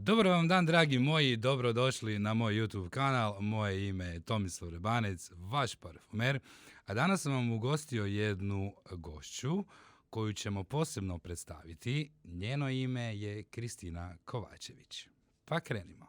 Dobar vam dan, dragi moji, dobrodošli na moj YouTube kanal. Moje ime je Tomislav Rebanec, vaš parfumer. A danas sam vam ugostio jednu gošću koju ćemo posebno predstaviti. Njeno ime je Kristina Kovačević. Pa krenimo.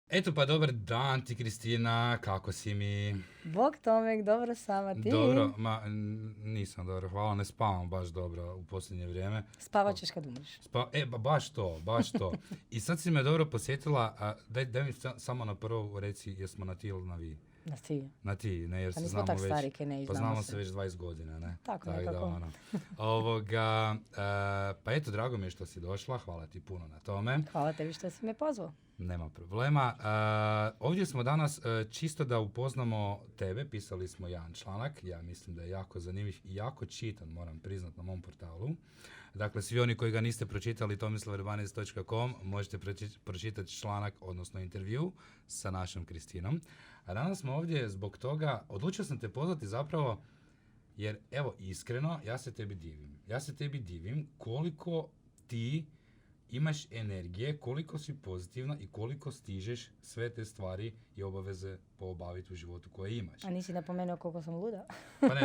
Eto pa dobar dan ti, Kristina, kako si mi? Bog Tomek, dobro sama ti? Dobro, nisam dobro, hvala, ne spavam baš dobro u posljednje vrijeme. Spavat ćeš kad umreš. Baš to. I sad si me dobro posjetila, daj mi samo na prvo reci, jesmo na ti ili na vi? Na ti. Na ti, ne, jer se nismo znamo tak stari, ne, pa znamo se već 20 godina, ne? Tako nekako. Pa eto, drago mi je što si došla, hvala ti puno na tome. Hvala tebi što si me pozvao. Nema problema. Ovdje smo danas čisto da upoznamo tebe, pisali smo jedan članak, ja mislim da je jako zanimljiv i jako čitan, moram priznat, na mom portalu. Dakle, svi oni koji ga niste pročitali, tomislavrebanec.com, možete pročitati članak, odnosno intervju sa našom Kristinom. A danas smo ovdje zbog toga, odlučio sam te pozvati zapravo, jer evo, iskreno, ja se tebi divim koliko ti imaš energije, koliko si pozitivna i koliko stižeš sve te stvari i obaveze poobaviti u životu koje imaš. A nisi napomenuo koliko sam luda?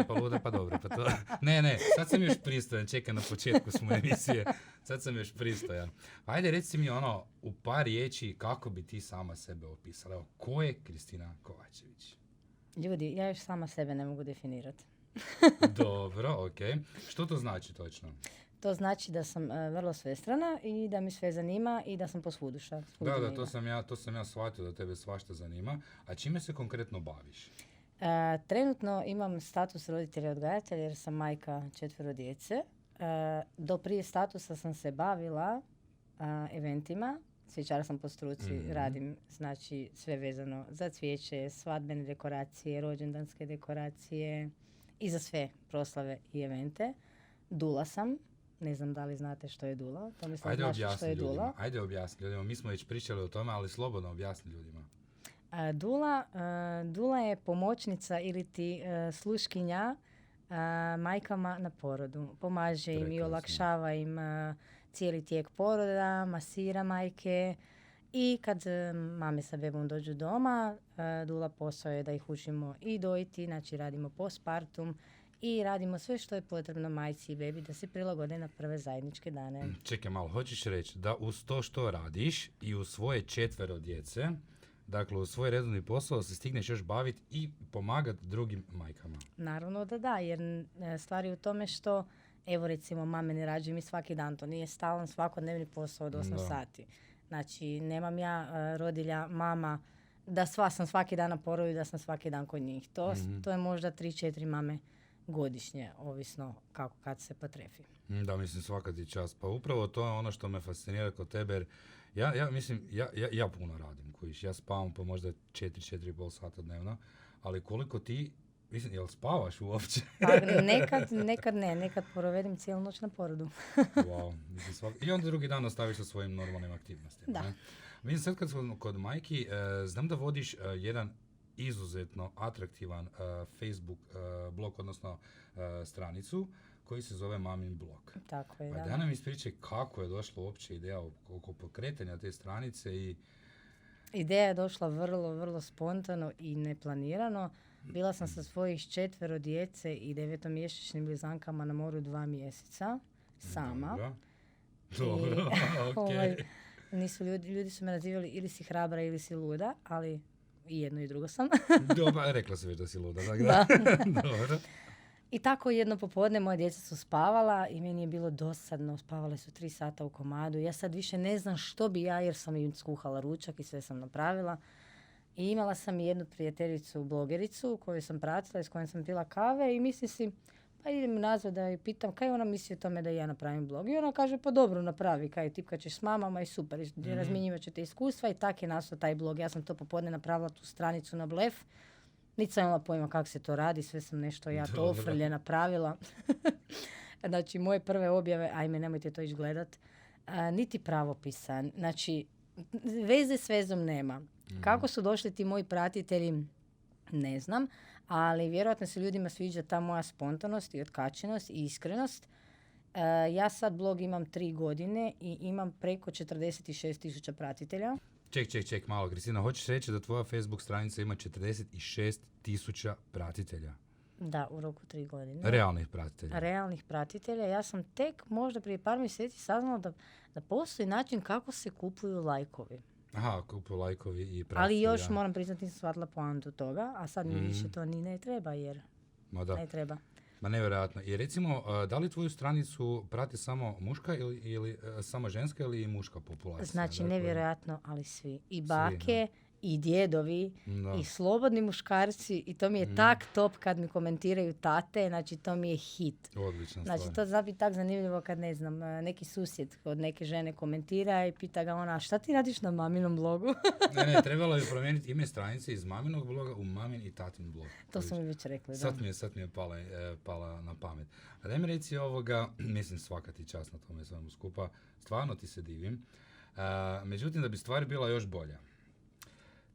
Pa luda, pa dobro. Pa to... Ne, sad sam još pristojan, čekaj, na početku smo emisije, sad sam još pristojan. Ajde, reci mi u par riječi kako bi ti sama sebe opisala. Evo, ko je Kristina Kovačević? Ljudi, ja još sama sebe ne mogu definirati. Dobro, okej. Što to znači točno? To znači da sam vrlo svestrana i da mi sve zanima i da sam posvuduša. Da, to sam ja shvatio da tebe svašta zanima. A čime se konkretno baviš? Trenutno imam status roditelja odgajatelja jer sam majka 4 djece. Do prije statusa sam se bavila eventima. Cvjećara sam po struci, radim znači sve vezano za cvijeće, svadbene dekoracije, rođendanske dekoracije i za sve proslave i evente. Dula sam. Ne znam da li znate što je dula. To mislim, Ajde objasni ljudima. Mi smo već pričali o tome, ali slobodno objasni ljudima. Dula je pomoćnica ili ti sluškinja majkama na porodu. Pomaže im i olakšava im cijeli tijek poroda, masira majke i kad mame sa bebom dođu doma, dula posao je da ih učimo i dojiti, znači radimo postpartum i radimo sve što je potrebno majci i bebi da se prilagode na prve zajedničke dane. Čekaj malo, hoćeš reći da uz to što radiš i uz svoje 4 djece, dakle uz svoj redovni posao se stigneš još baviti i pomagati drugim majkama? Naravno da, jer stvar je u tome što, evo recimo, mame ne rađaju mi svaki dan, to nije stalan svakodnevni posao od 8 sati. Znači, nemam ja rodilja, mama, da sam svaki dan na porodu i da sam svaki dan kod njih. To je možda 3-4 mame godišnje, ovisno kako kad se potrefi. Da, mislim, svaka ti čast. Pa upravo to je ono što me fascinira kod tebe, jer ja puno radim, kojiš. Ja spavam po možda 4-4,5 sata dnevno, ali koliko ti, mislim, jel spavaš uopće? Pa nekad ne, nekad provedem cijelu noć na porodu. Wow, mislim, i onda drugi dan ostaviš sa svojim normalnim aktivnostima. Da. Ne? Mislim, sad kad smo kod majki, znam da vodiš jedan izuzetno atraktivan Facebook blog, odnosno stranicu koji se zove Mamin blog. Tako je, da. Da nam ispričaj kako je došla uopće ideja oko pokretanja te stranice i... Ideja je došla vrlo, vrlo spontano i neplanirano. Bila sam sa svojih 4 djece i 9-mjesečnim blizankama na moru 2 mjeseca sama. Dobro, okej. Ljudi su me nazivali ili si hrabra ili si luda, ali i jedno i drugo sam. Dobro, rekla si već da si luda, da. Dobro. I tako jedno popodne moje djeca su spavala i meni je bilo dosadno. Spavale su 3 sata u komadu. Ja sad više ne znam što bi ja, jer sam im skuhala ručak i sve sam napravila. I imala sam jednu prijateljicu, blogericu, koju sam pratila i s kojom sam pila kave i mislim si, pa idem nazad da je pitam kaj ona misli o tome da ja napravim blog. I ona kaže, pa dobro, napravi, kaj tipkat ćeš s mamama i super, razmjenjivat ćete iskustva i tak je nastao taj blog. Ja sam to popodne napravila tu stranicu na blef. Niti sam imala pojma kako se to radi, sve sam nešto ja to Dobro. ofrlje napravila. Znači, moje prve objave, ajme, nemojte to ići gledat, niti pravopisa. Znači, veze s vezom nema. Kako su došli ti moji pratitelji, ne znam, ali vjerojatno se ljudima sviđa ta moja spontanost i otkačenost i iskrenost. Ja sad blog imam 3 godine i imam preko 46.000 pratitelja. Ček, malo, Kristina, hoćeš reći da tvoja Facebook stranica ima 46.000 pratitelja? Da, u roku 3 godine. Realnih pratitelja. Realnih pratitelja. Ja sam tek možda prije par mjeseci saznala da postoji način kako se kupuju lajkovi. Aha, kupuju lajkovi i pratitelji. Ali još moram priznati, nisam shvatila poantu toga, a sad mi više to ni ne treba jer Ma da. ne treba. Ma nevjerojatno. I recimo, da li tvoju stranicu prati samo muška ili samo ženska ili i muška populacija? Znači, Dakle, nevjerojatno, ali svi. I bake, i djedovi, da. i slobodni muškarci, i to mi je tak top kad mi komentiraju tate, znači to mi je hit. Odlična Znači, stvar. to zna biti tak zanimljivo kad, ne znam, neki susjed od neke žene komentira i pita ga ona, šta ti radiš na maminom blogu? Ne, trebalo je promijeniti ime stranice iz maminog bloga u mamin i tatin blog. To su mi već rekli, da. Sad mi je pala na pamet. A daj mi reci ovoga, mislim svaka ti čast na tome svemu skupa, stvarno ti se divim. Međutim, da bi stvar bila još bolja,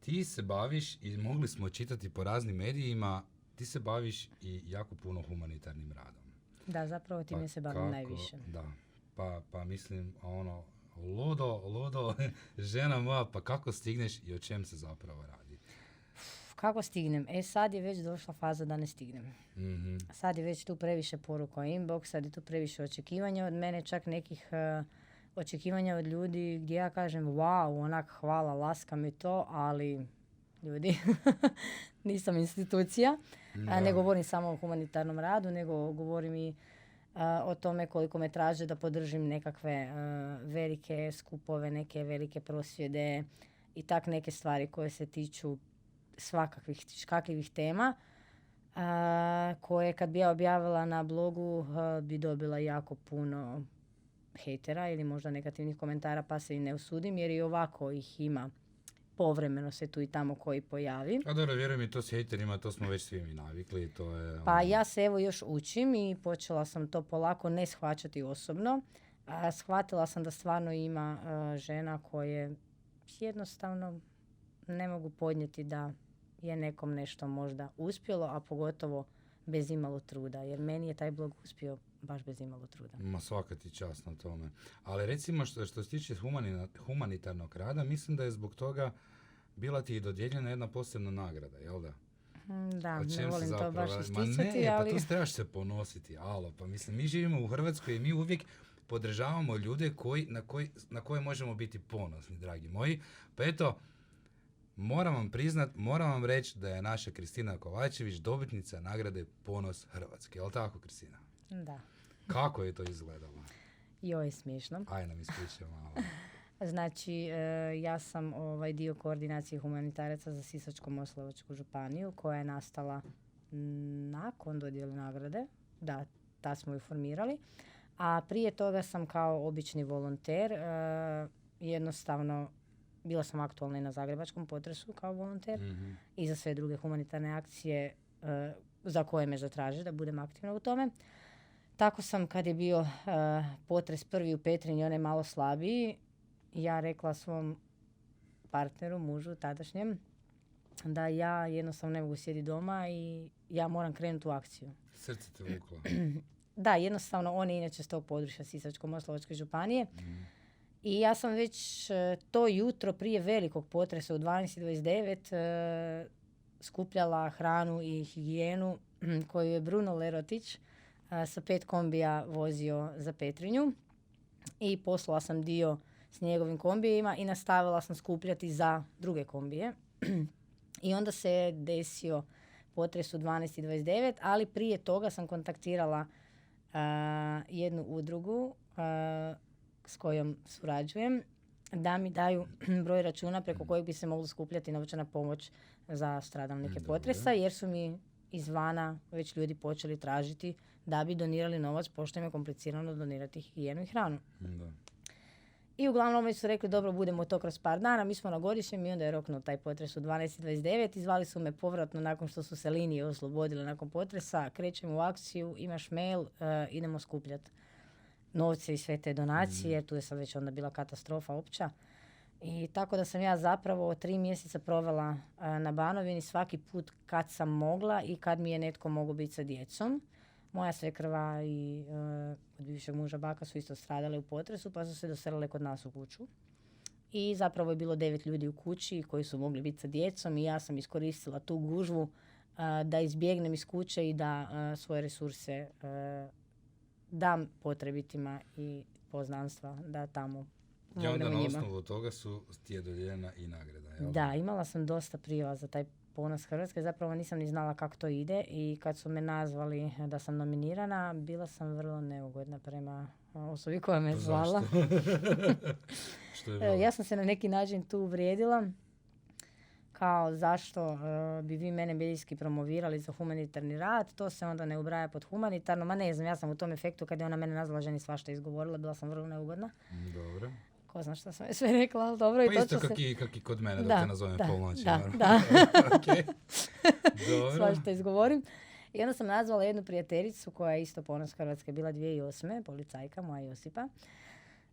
ti se baviš, i mogli smo čitati po raznim medijima, ti se baviš i jako puno humanitarnim radom. Da, zapravo time se bavim najviše. Da, pa mislim, ono, ludo, žena moja, pa kako stigneš i o čem se zapravo radi? Kako stignem? Sad je već došla faza da ne stignem. Mm-hmm. Sad je već tu previše poruka inbox, sad je tu previše očekivanja od mene, čak nekih očekivanja od ljudi gdje ja kažem wow, onak hvala, laska mi to, ali ljudi, nisam institucija. Ne govorim samo o humanitarnom radu, nego govorim i o tome koliko me traže da podržim nekakve velike skupove, neke velike prosvjede i tak neke stvari koje se tiču svakakvih škakljivih tema, koje kad bi ja objavila na blogu bi dobila jako puno hejtera ili možda negativnih komentara, pa se i ne usudim jer i ovako ih ima povremeno se tu i tamo koji pojavi. A dobro, vjerujem i to s hejterima, to smo već svi mi navikli. To je, Pa ja se evo još učim i počela sam to polako ne shvaćati osobno. Shvatila sam da stvarno ima žena koje jednostavno ne mogu podnijeti da je nekom nešto možda uspjelo, a pogotovo bez imalo truda. Jer meni je taj blog uspio baš bez imalo truda. Ma svaka ti čast na tome. Ali recimo što se tiče humanitarnog rada, mislim da je zbog toga bila ti i dodijeljena jedna posebna nagrada, jel da? Da, ne volim to baš isticati, ne, ali... Pa to trebaš se ponositi, alo. Pa mislim, mi živimo u Hrvatskoj i mi uvijek podržavamo ljude na koje možemo biti ponosni, dragi moji. Pa eto, moram vam reći da je naša Kristina Kovačević dobitnica nagrade Ponos Hrvatske. Jel tako, Kristina? Da. Kako je to izgledalo? Joj, smiješno. Aj nam ispričaj malo. Znači, ja sam dio koordinacije humanitaraca za Sisačko-moslavačku županiju koja je nastala nakon dodjele nagrade. Da, tad smo ju formirali. A prije toga sam kao obični volonter, jednostavno bila sam aktualna i na zagrebačkom potresu kao volonter i za sve druge humanitarne akcije za koje me zatraže da budem aktivna u tome. Tako sam kad je bio potres prvi u Petrinji, onaj malo slabiji, ja rekla svom partneru, mužu tadašnjem, da ja jednostavno ne mogu sjediti doma i ja moram krenuti u akciju. Srce te vuklo. Da, jednostavno on je inače s tog područja Sisačko-moslavačke županije. I ja sam već to jutro prije velikog potresa u 12:29 skupljala hranu i higijenu koju je Bruno Lerotić sa 5 kombija vozio za Petrinju. I poslala sam dio s njegovim kombijima i nastavila sam skupljati za druge kombije. I onda se je desio potres u 12:29, ali prije toga sam kontaktirala jednu udrugu s kojom surađujem da mi daju broj računa preko kojeg bi se moglo skupljati novčana pomoć za stradalnike potresa, jer su mi izvana već ljudi počeli tražiti da bi donirali novac, pošto im je komplicirano donirati higijenu i hranu. Da. I uglavnom oni su rekli, dobro, budemo to kroz par dana, mi smo na godišnjem i onda je roknuo taj potres u 12:29 i zvali su me povratno nakon što su se linije oslobodile nakon potresa, krećemo u akciju, imaš mail, idemo skupljati novce i sve te donacije, jer tu je sad već onda bila katastrofa opća. I tako da sam ja zapravo 3 mjeseca provela na Banovini svaki put kad sam mogla i kad mi je netko mogao biti sa djecom. Moja svekrva i od bivšeg muža baka su isto stradale u potresu, pa su se doselile kod nas u kuću. I zapravo je bilo 9 ljudi u kući koji su mogli biti sa djecom i ja sam iskoristila tu gužvu da izbjegnem iz kuće i da svoje resurse dam potrebitima i poznanstva da tamo I onda mognemo na njima. osnovu toga ti je dodijeljena i nagrada, jel? Da, imala sam dosta prijava za taj ponos Hrvatske, zapravo nisam ni znala kako to ide i kad su me nazvali da sam nominirana, bila sam vrlo neugodna prema osobi koja me zvala. Što je bilo? Ja sam se na neki način tu uvrijedila, kao zašto bi vi mene medijski promovirali za humanitarni rad, to se onda ne ubraja pod humanitarno, ma ne znam, ja sam u tom efektu kad je ona mene nazvala ženi svašta izgovorila, bila sam vrlo neugodna. Dobro. Ko zna šta sam joj sve rekla, ali dobro. Pa i isto točno kak i kod mene, Da, dok te nazovem polnoći. da, naravno. da. Okej. Dobro. Svašta izgovorim. I onda sam nazvala jednu prijateljicu koja je isto ponos Hrvatske, bila 2008. policajka, moja Josipa.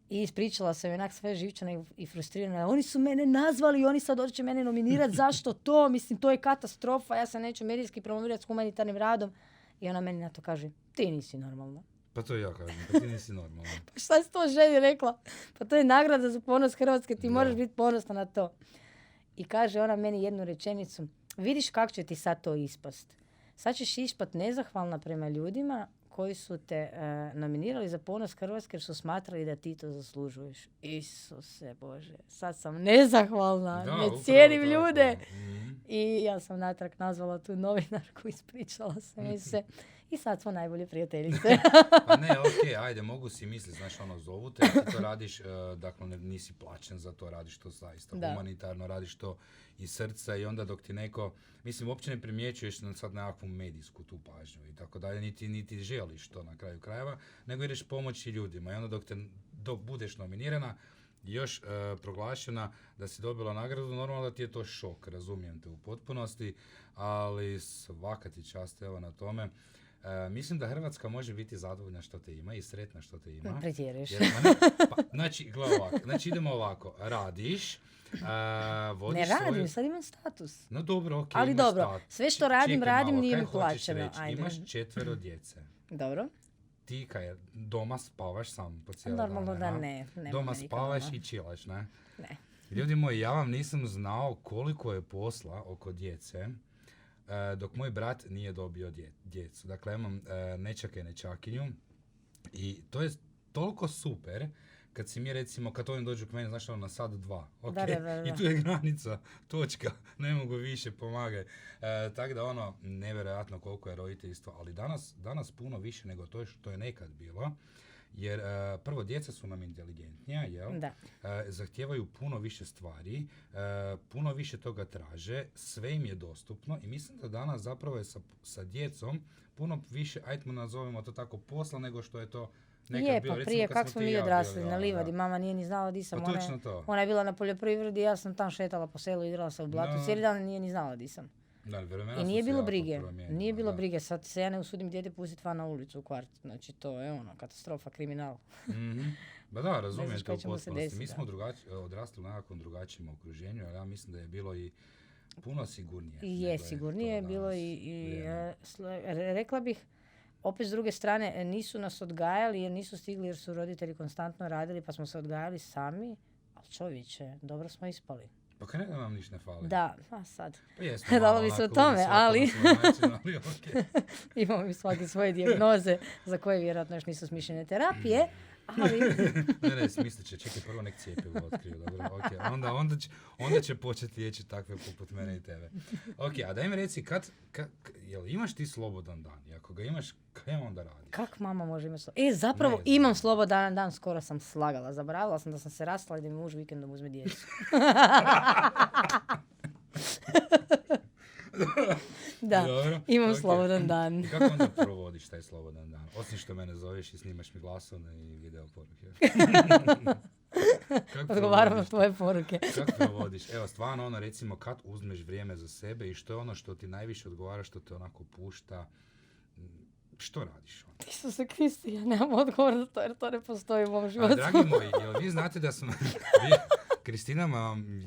I ispričala sam onak sve živčana i frustrirana. Oni su mene nazvali i oni sad hoće mene nominirati. Zašto to? Mislim, to je katastrofa. Ja se neću medijski promovirati s humanitarnim radom. I ona meni na to kaže, ti nisi normalna. Pa to ja kažem, pa ti nisi normalna. Pa šta si to ženi rekla? Pa to je nagrada za ponos Hrvatske, ti Da. moraš biti ponosna na to. I kaže ona meni jednu rečenicu, vidiš kako će ti sad to ispast. Sad ćeš ispat nezahvalna prema ljudima koji su te nominirali za ponos Hrvatske jer su smatrali da ti to zaslužuješ. Isuse Bože, sad sam nezahvalna, Da, ne upravo cijenim tako. ljude. Mhm. I ja sam natrag nazvala tu novinarku, ispričala sam joj se. I sad smo najbolje prijateljice. Pa ne, okej, ajde, mogu si misliti, znaš, ono, zovu te, ti to radiš, dakle, nisi plaćen za to, radiš to zaista Da. humanitarno, radiš to iz srca i onda dok ti neko, mislim, uopće ne primjećuješ na sad nekakvu medijsku tu pažnju i tako dalje, niti želiš to na kraju krajeva, nego ideš pomoći ljudima i onda dok budeš nominirana, još proglašena da si dobila nagradu, normalno da ti je to šok, razumijem te u potpunosti, ali svaka ti čast evo na tome. Mislim da Hrvatska može biti zadovoljna što te ima i sretna što te ima. Pretjeruješ. Znači, gledaj ovako, znači idemo ovako, radiš, vodiš Ne radim, svoju... sad imam status. No dobro, okej, Ali imaš dobro, status. sve što radim, Čekaj radim, malo, nije kaj mi hoćeš plaćeno, reći? ajde. Imaš 4 djece. Dobro. Ti kaj doma spavaš sam po cijele Normalno dane, da a? ne. nema Doma me nikad spavaš doma. i čilaš, ne? Ne. Ljudi moji, ja vam nisam znao koliko je posla oko djece dok moj brat nije dobio djecu. Dakle, imam nečaka i nečakinju i to je toliko super kad si mi recimo, kad oni dođu k meni, znaš ono, na sad 2, ok, Da. i tu je granica, točka, ne mogu više, pomagaj. Tako da ono, nevjerojatno koliko je roditeljstvo, ali danas puno više nego to što je nekad bilo. Jer prvo, djeca su nam inteligentnija, jel? Da. Zahtijevaju puno više stvari, puno više toga traže, sve im je dostupno i mislim da danas zapravo je sa djecom puno više, ajde nazovemo to tako, posla nego što je to nekad Je, bilo. pa Recimo, prije, kad kako smo ti i mi ja odrasli bili, na da, livadi, da. mama nije ni znala di sam. Pa točno to. Ona je bila na poljoprivredi, ja sam tam šetala po selu, igrala se u blatu, Da. cijeli dan nije ni znala di sam. Da, vremena I su nije se bilo jako brige, promijenila, nije bilo da. brige, sad se ja ne usudim dijete pustiti van na ulicu u kvart, znači to je ono, katastrofa, kriminal. Mhm. Ba da, razumijem znaš te u kaj će mu se potpunosti. Mi desiti, smo odrasli u nekakvom drugačijem okruženju, ali ja mislim da je bilo i puno sigurnije. I je, nego sigurnije je to bilo danas i vrijeme. rekla bih, opet s druge strane, nisu nas odgajali jer nisu stigli jer su roditelji konstantno radili pa smo se odgajali sami, ali čovječe, dobro smo ispali. Pa kaj ne nam ništa ne fali? Da, a sad. Pa jesmo Dalo malo bi se o onako tome, svako ali- na svoj način, ali okej. Imamo mi svaki svoje dijagnoze za koje vjerojatno još nisu smišljene terapije, ali Ne, smislit će, čekaj, prvo nek cijepivo otkriju, dobro, okej. Onda će početi liječiti takve poput mene i tebe. Ok, a daj mi reci, jel imaš ti slobodan dan? I ako ga imaš, kaj onda radiš? kak mama može imati zapravo Ne znam. imam slobodan dan, skoro sam slagala. Zaboravila sam da sam se rastala i da mi muž vikendom uzme djecu. Da, Dobro, imam ok. slobodan dan. I kako onda provodiš taj slobodan dan? Osim što mene zoveš i snimaš mi glasovne i video poruke. Kako Odgovaram na provodiš? tvoje poruke. Kako provodiš? Evo, stvarno ono, recimo, kad uzmeš vrijeme za sebe i što je ono što ti najviše odgovara, što te onako pušta, što radiš? Ono? Isuse Kristi, ja nemam odgovor za to jer to ne postoji u mom A, životu. dragi moji, jel vi znate da sam... Kristina me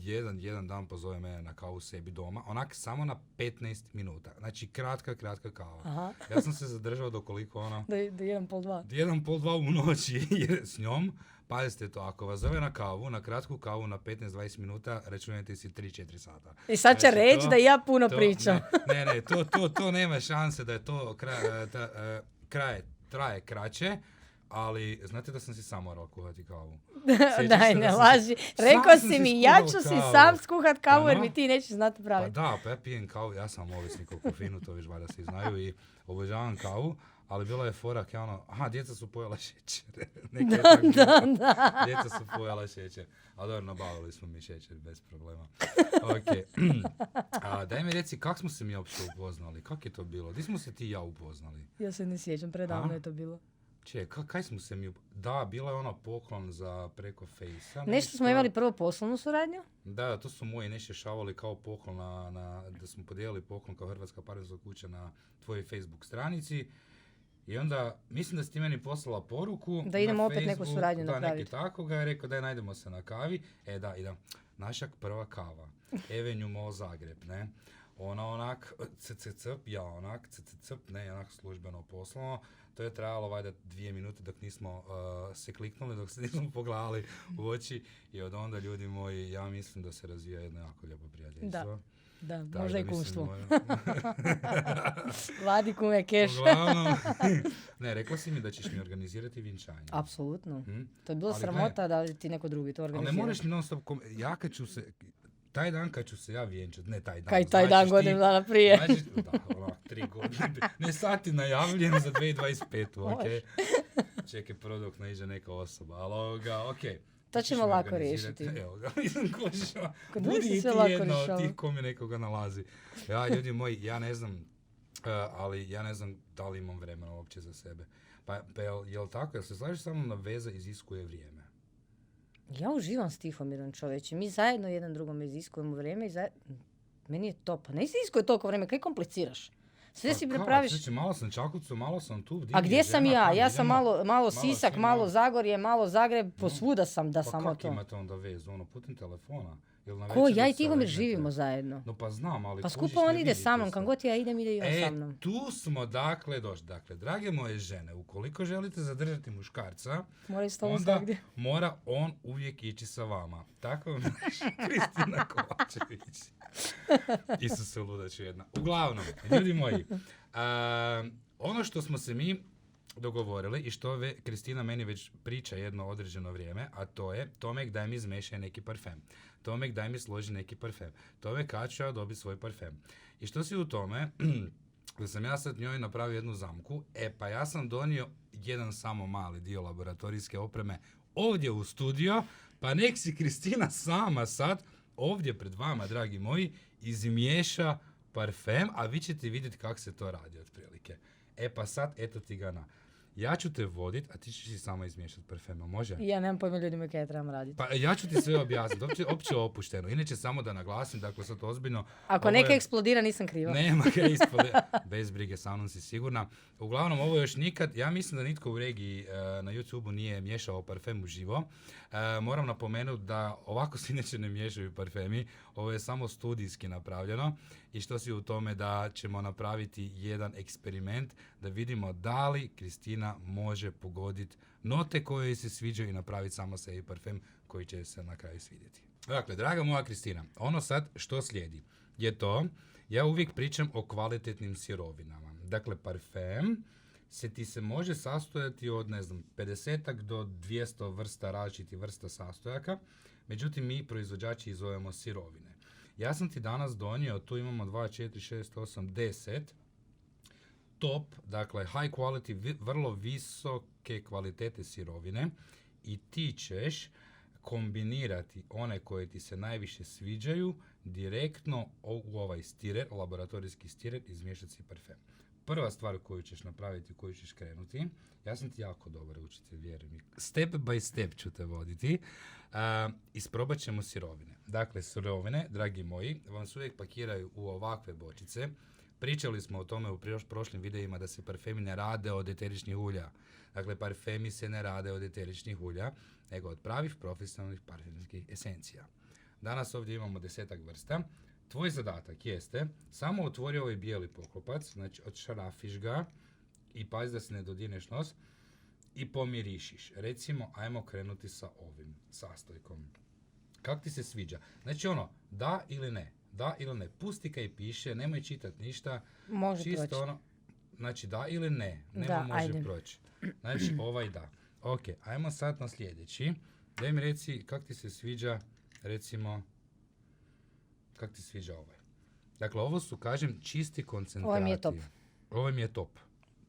jedan dan pozove mene na kavu sebi doma, onak samo na 15 minuta. Znači, kratka kava. Aha. Ja sam se zadržao do koliko ono... Do 1:30. 1:30 u noći s njom. Pazite to, ako vas zove na kavu, na kratku kavu, na 15-20 minuta, računajte si 3-4 sata. I sad će Znači, reći da ja puno to- pričam. Ne, to nema šanse da je to traje kraće, ali znate da sam si sam morao kuhati kavu. Sjećaš Daj, se da ne sam laži. sam Rekao sam si si mi, ja skuhao ću si kavu. sam skuhat kavu Pa jer no. mi ti nećeš znati Pa praviti. da, pa ja pijem kavu, ja sam ovisnik o kofeinu, to već valjda svi znaju i obožavam kavu, ali bila je fora kao ono, aha, djeca su pojela šećer. Neka je tako bilo. Djeca su pojela šećer. A dobro, nabavili smo mi šećer bez problema. Ok. Daj mi reci, kako smo se mi uopće upoznali? Kako je to bilo? Gdje smo se ti i ja upoznali? Ja se ne sjećam, predavno A? je to bilo. Kaj smo se mi... Da, bila je ona poklon za preko Fejsa. Nešto smo imali prvo poslovnu suradnju. Da, to su moji nešto šavali kao poklon da smo podijelili poklon kao Hrvatska partnerska kuća na tvojoj Facebook stranici. I onda, mislim da si ti meni poslala poruku Da idemo na opet neku Facebook, suradnju da, napraviti. neki tako ga je rekao daj najdemo se na kavi. Da, idem. Naša prva kava. Avenue Mall Zagreb, ne? Ona onak, ja onak, ne, onak službeno poslano. To je trajalo valjda 2 minute dok nismo se kliknuli, dok se nismo pogledali u oči. I od onda, ljudi moji, ja mislim da se razvija jedno jako lijepo prijateljstvo. Da, Tako možda da i mislim kumstvo. da Vladi kume keš. Uglavnom, ne, rekla si mi da ćeš mi organizirati vjenčanje. Apsolutno. Hm? To je bilo Ali sramota da ti neko drugi to Ali ne organizira. moraš mi non stop ja kad ću se, taj dan kad ću se ja vjenčat, ne taj dan. Kaj taj značiš dan ti- godinu dana prije. Da, ono, 3 godine. Ne sati najavljen za 2025, ok? Čekaj, prvo dok naiđe neka osoba, ali ovoga, ok. To Ti ćeš ćemo mi lako organizirati- riješiti. Evo ga, nisam kužio. Kod nas Budi se i sve ti lako jedno od rješava. tih ko mi nekoga nalazi. Ja, ljudi moji, ja ne znam, ali ja ne znam da li imam vremena uopće za sebe. Pa jel tako, jel se slažeš sa mnom da veza iziskuje vrijeme? Ja uživam s Tihomirom, čovječe. Mi zajedno jedan drugom iziskujemo vrijeme i meni je to. Pa ne iziskuje toliko vrijeme, kaj kompliciraš? Sve si pripraviš. Znači, malo sam Čakovcu, malo sam tu. A gdje sam ja? Ja sam malo svi Sisak, malo Zagorje, malo Zagreb, posvuda sam da Pa samo kako to. imate onda vezu? Ono, putem telefona? Jel na Ko, večer ja dok i se Tihomir legnete? živimo zajedno. No pa znam, ali Pa kužiš, skupo on ne ide vidite sa mnom, se. kam god ja idem, ide i on sa mnom. Tu smo dakle došli. Dakle, drage moje žene, ukoliko želite zadržati muškarca, Mora i s tobom onda svagdje. mora on uvijek ići sa vama. Tako vam Kristina Kovačević. Isuse, ludaću jedna. Uglavnom, ljudi moji, ono što smo se mi dogovorili i što Kristina meni već priča jedno određeno vrijeme, a to je Tomek daj mi izmešaj neki parfem. Tomek daj mi složi neki parfem. Tomek kad ću ja dobiti svoj parfem. I što si u tome, da sam ja sad njoj napravio jednu zamku, pa ja sam donio jedan samo mali dio laboratorijske opreme ovdje u studio, pa nek si Kristina sama sad ovdje pred vama, dragi moji, izmiješa parfem, a vi ćete vidjeti kako se to radi otprilike. Pa sad, eto ti ga na. Ja ću te vodit, a ti ćeš si samo izmiješati parfema, može? Ja nemam pojma ljudima kaj ja trebam raditi. Pa ja ću ti sve objasniti, opće opušteno. Inače, samo da naglasim, dakle sad ozbiljno... Ako ovo neka je- eksplodira, nisam kriva. Nema ga ispod. Bez brige, sa mnom si sigurna. Uglavnom, ovo još nikad, ja mislim da nitko u regiji na YouTube-u nije miješao parfem uživo. Moram napomenuti da ovako se inače ne miješaju parfemi. Ovo je samo studijski napravljeno. I što si u tome da ćemo napraviti jedan eksperiment da vidimo da li Kristina može pogoditi note koje joj se sviđaju i napraviti samo sebi parfem koji će se na kraju svidjeti. Dakle, draga moja Kristina, ono sad što slijedi je to, ja uvijek pričam o kvalitetnim sirovinama. Dakle, parfem ti se može sastojati od, 50 do 200 vrsta različitih vrsta sastojaka, međutim mi proizvođači izovemo sirovine. Ja sam ti danas donio, tu imamo 2, 4, 6, 8, 10 top, dakle high quality, vrlo visoke kvalitete sirovine i ti ćeš kombinirati one koje ti se najviše sviđaju direktno u ovaj stirer, laboratorijski stirer, izmiješati si parfem. prva stvar koju ćeš napraviti, koju ćeš krenuti, ja sam ti jako dobar učitelj, vjeruj mi. Step by step ću te voditi. Isprobat ćemo sirovine. Dakle, sirovine, dragi moji, vam se uvijek pakiraju u ovakve bočice. Pričali smo o tome u prošlim videima da se parfemi ne rade od eteričnih ulja. Dakle, parfemi se ne rade od eteričnih ulja, nego od pravih profesionalnih parfemskih esencija. Danas ovdje imamo 10 vrsta. Tvoj zadatak jeste samo otvori ovaj bijeli poklopac, znači odšarafiš ga i pazi da se ne dodirneš nos i pomirišiš. Recimo, ajmo krenuti sa ovim sastojkom. Kako ti se sviđa? Znači da ili ne. Da ili ne. Pusti kaj piše, nemoj čitati ništa. Može čisto proći. Znači da ili ne. Nema Da, može ajde. proći. Znači ovaj da. Ok, ajmo sad na sljedeći. Daj mi reci kako ti se sviđa, recimo, kako ti sviđa ovaj. Dakle, ovo su, kažem, čisti koncentrati. Ovaj mi je top. Ovaj mi je top.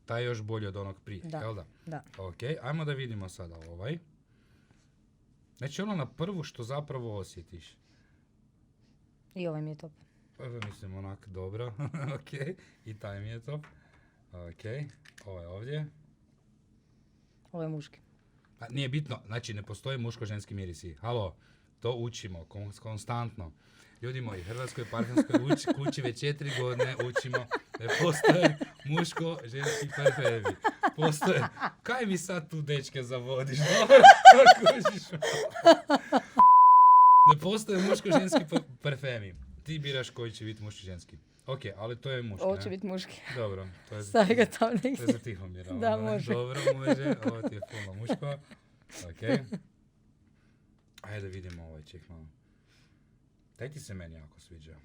Taj je još bolji od onog prije, Da. jel da? Da. Ok, ajmo da vidimo sada ovaj. Znači na prvu što zapravo osjetiš. I ovaj mi je top. Mislim onak dobro. Ok, i taj mi je top. Ok, ovaj ovdje. Ovo je muški. A, nije bitno, znači ne postoji muško-ženski mirisi. Halo, to učimo konstantno. Ljudi moji, Hrvatskoj parfemskoj kući već 4 godine učimo da postoje muško-ženski parfemi. Postoje. Kaj mi sad tu dečke zavodiš? Dobro, kužiš. Ne postoje muško-ženski parfemi. Ti biraš koji će biti muško-ženski. Ok, ali to je muški, Ovo ne? će biti muški. Dobro, to je Stavi ga tam to je negdje. za Tihomira. Da, onda. može. Dobro, može. Ovo ti je puno muško. Ok. Ajde vidimo ovaj, ček malo. Taj ti se meni jako sviđa.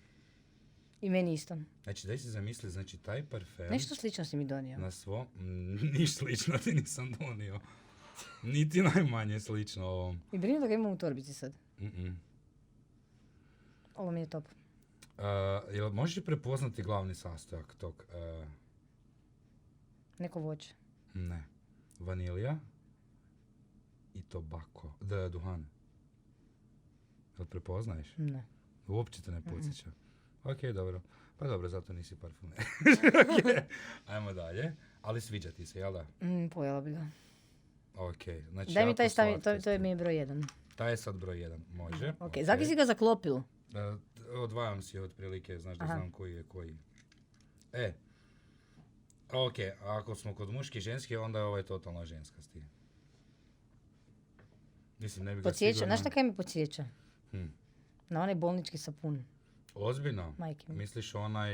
I meni isto. Znači, daj si zamisli, znači taj parfem Nešto slično si mi donio. na svo... Niš slično ti nisam donio. Niti najmanje slično ovom. I brinu da ga imam u torbici sad. Mm-mm. Ovo mi je top. Jel možeš prepoznati glavni sastojak tog? Neko voće. Ne. Vanilija i tobako. Duhan. Jel prepoznaješ? Ne. Uopće te ne podsjeća. Ok, dobro. Pa dobro, zato nisi parfumer. Ok, ajmo dalje. Ali sviđa ti se, jel da? Pojela bi ga. Ok, znači Daj mi jako taj stavi, slatkosti. to je mi je broj 1. Taj je sad broj 1, može. Ok, zaki si ga zaklopil. Odvajam si otprilike, znaš da Aha. znam koji je koji. Ok, ako smo kod muški i ženski, onda je ovaj totalno ženskasti. Mislim, ne bi ga Podsjeća, sigurno... znaš šta kaj mi podsjeća? Hm. Na onaj bolnički sapun. Ozbiljno? Majke mi. Misliš onaj,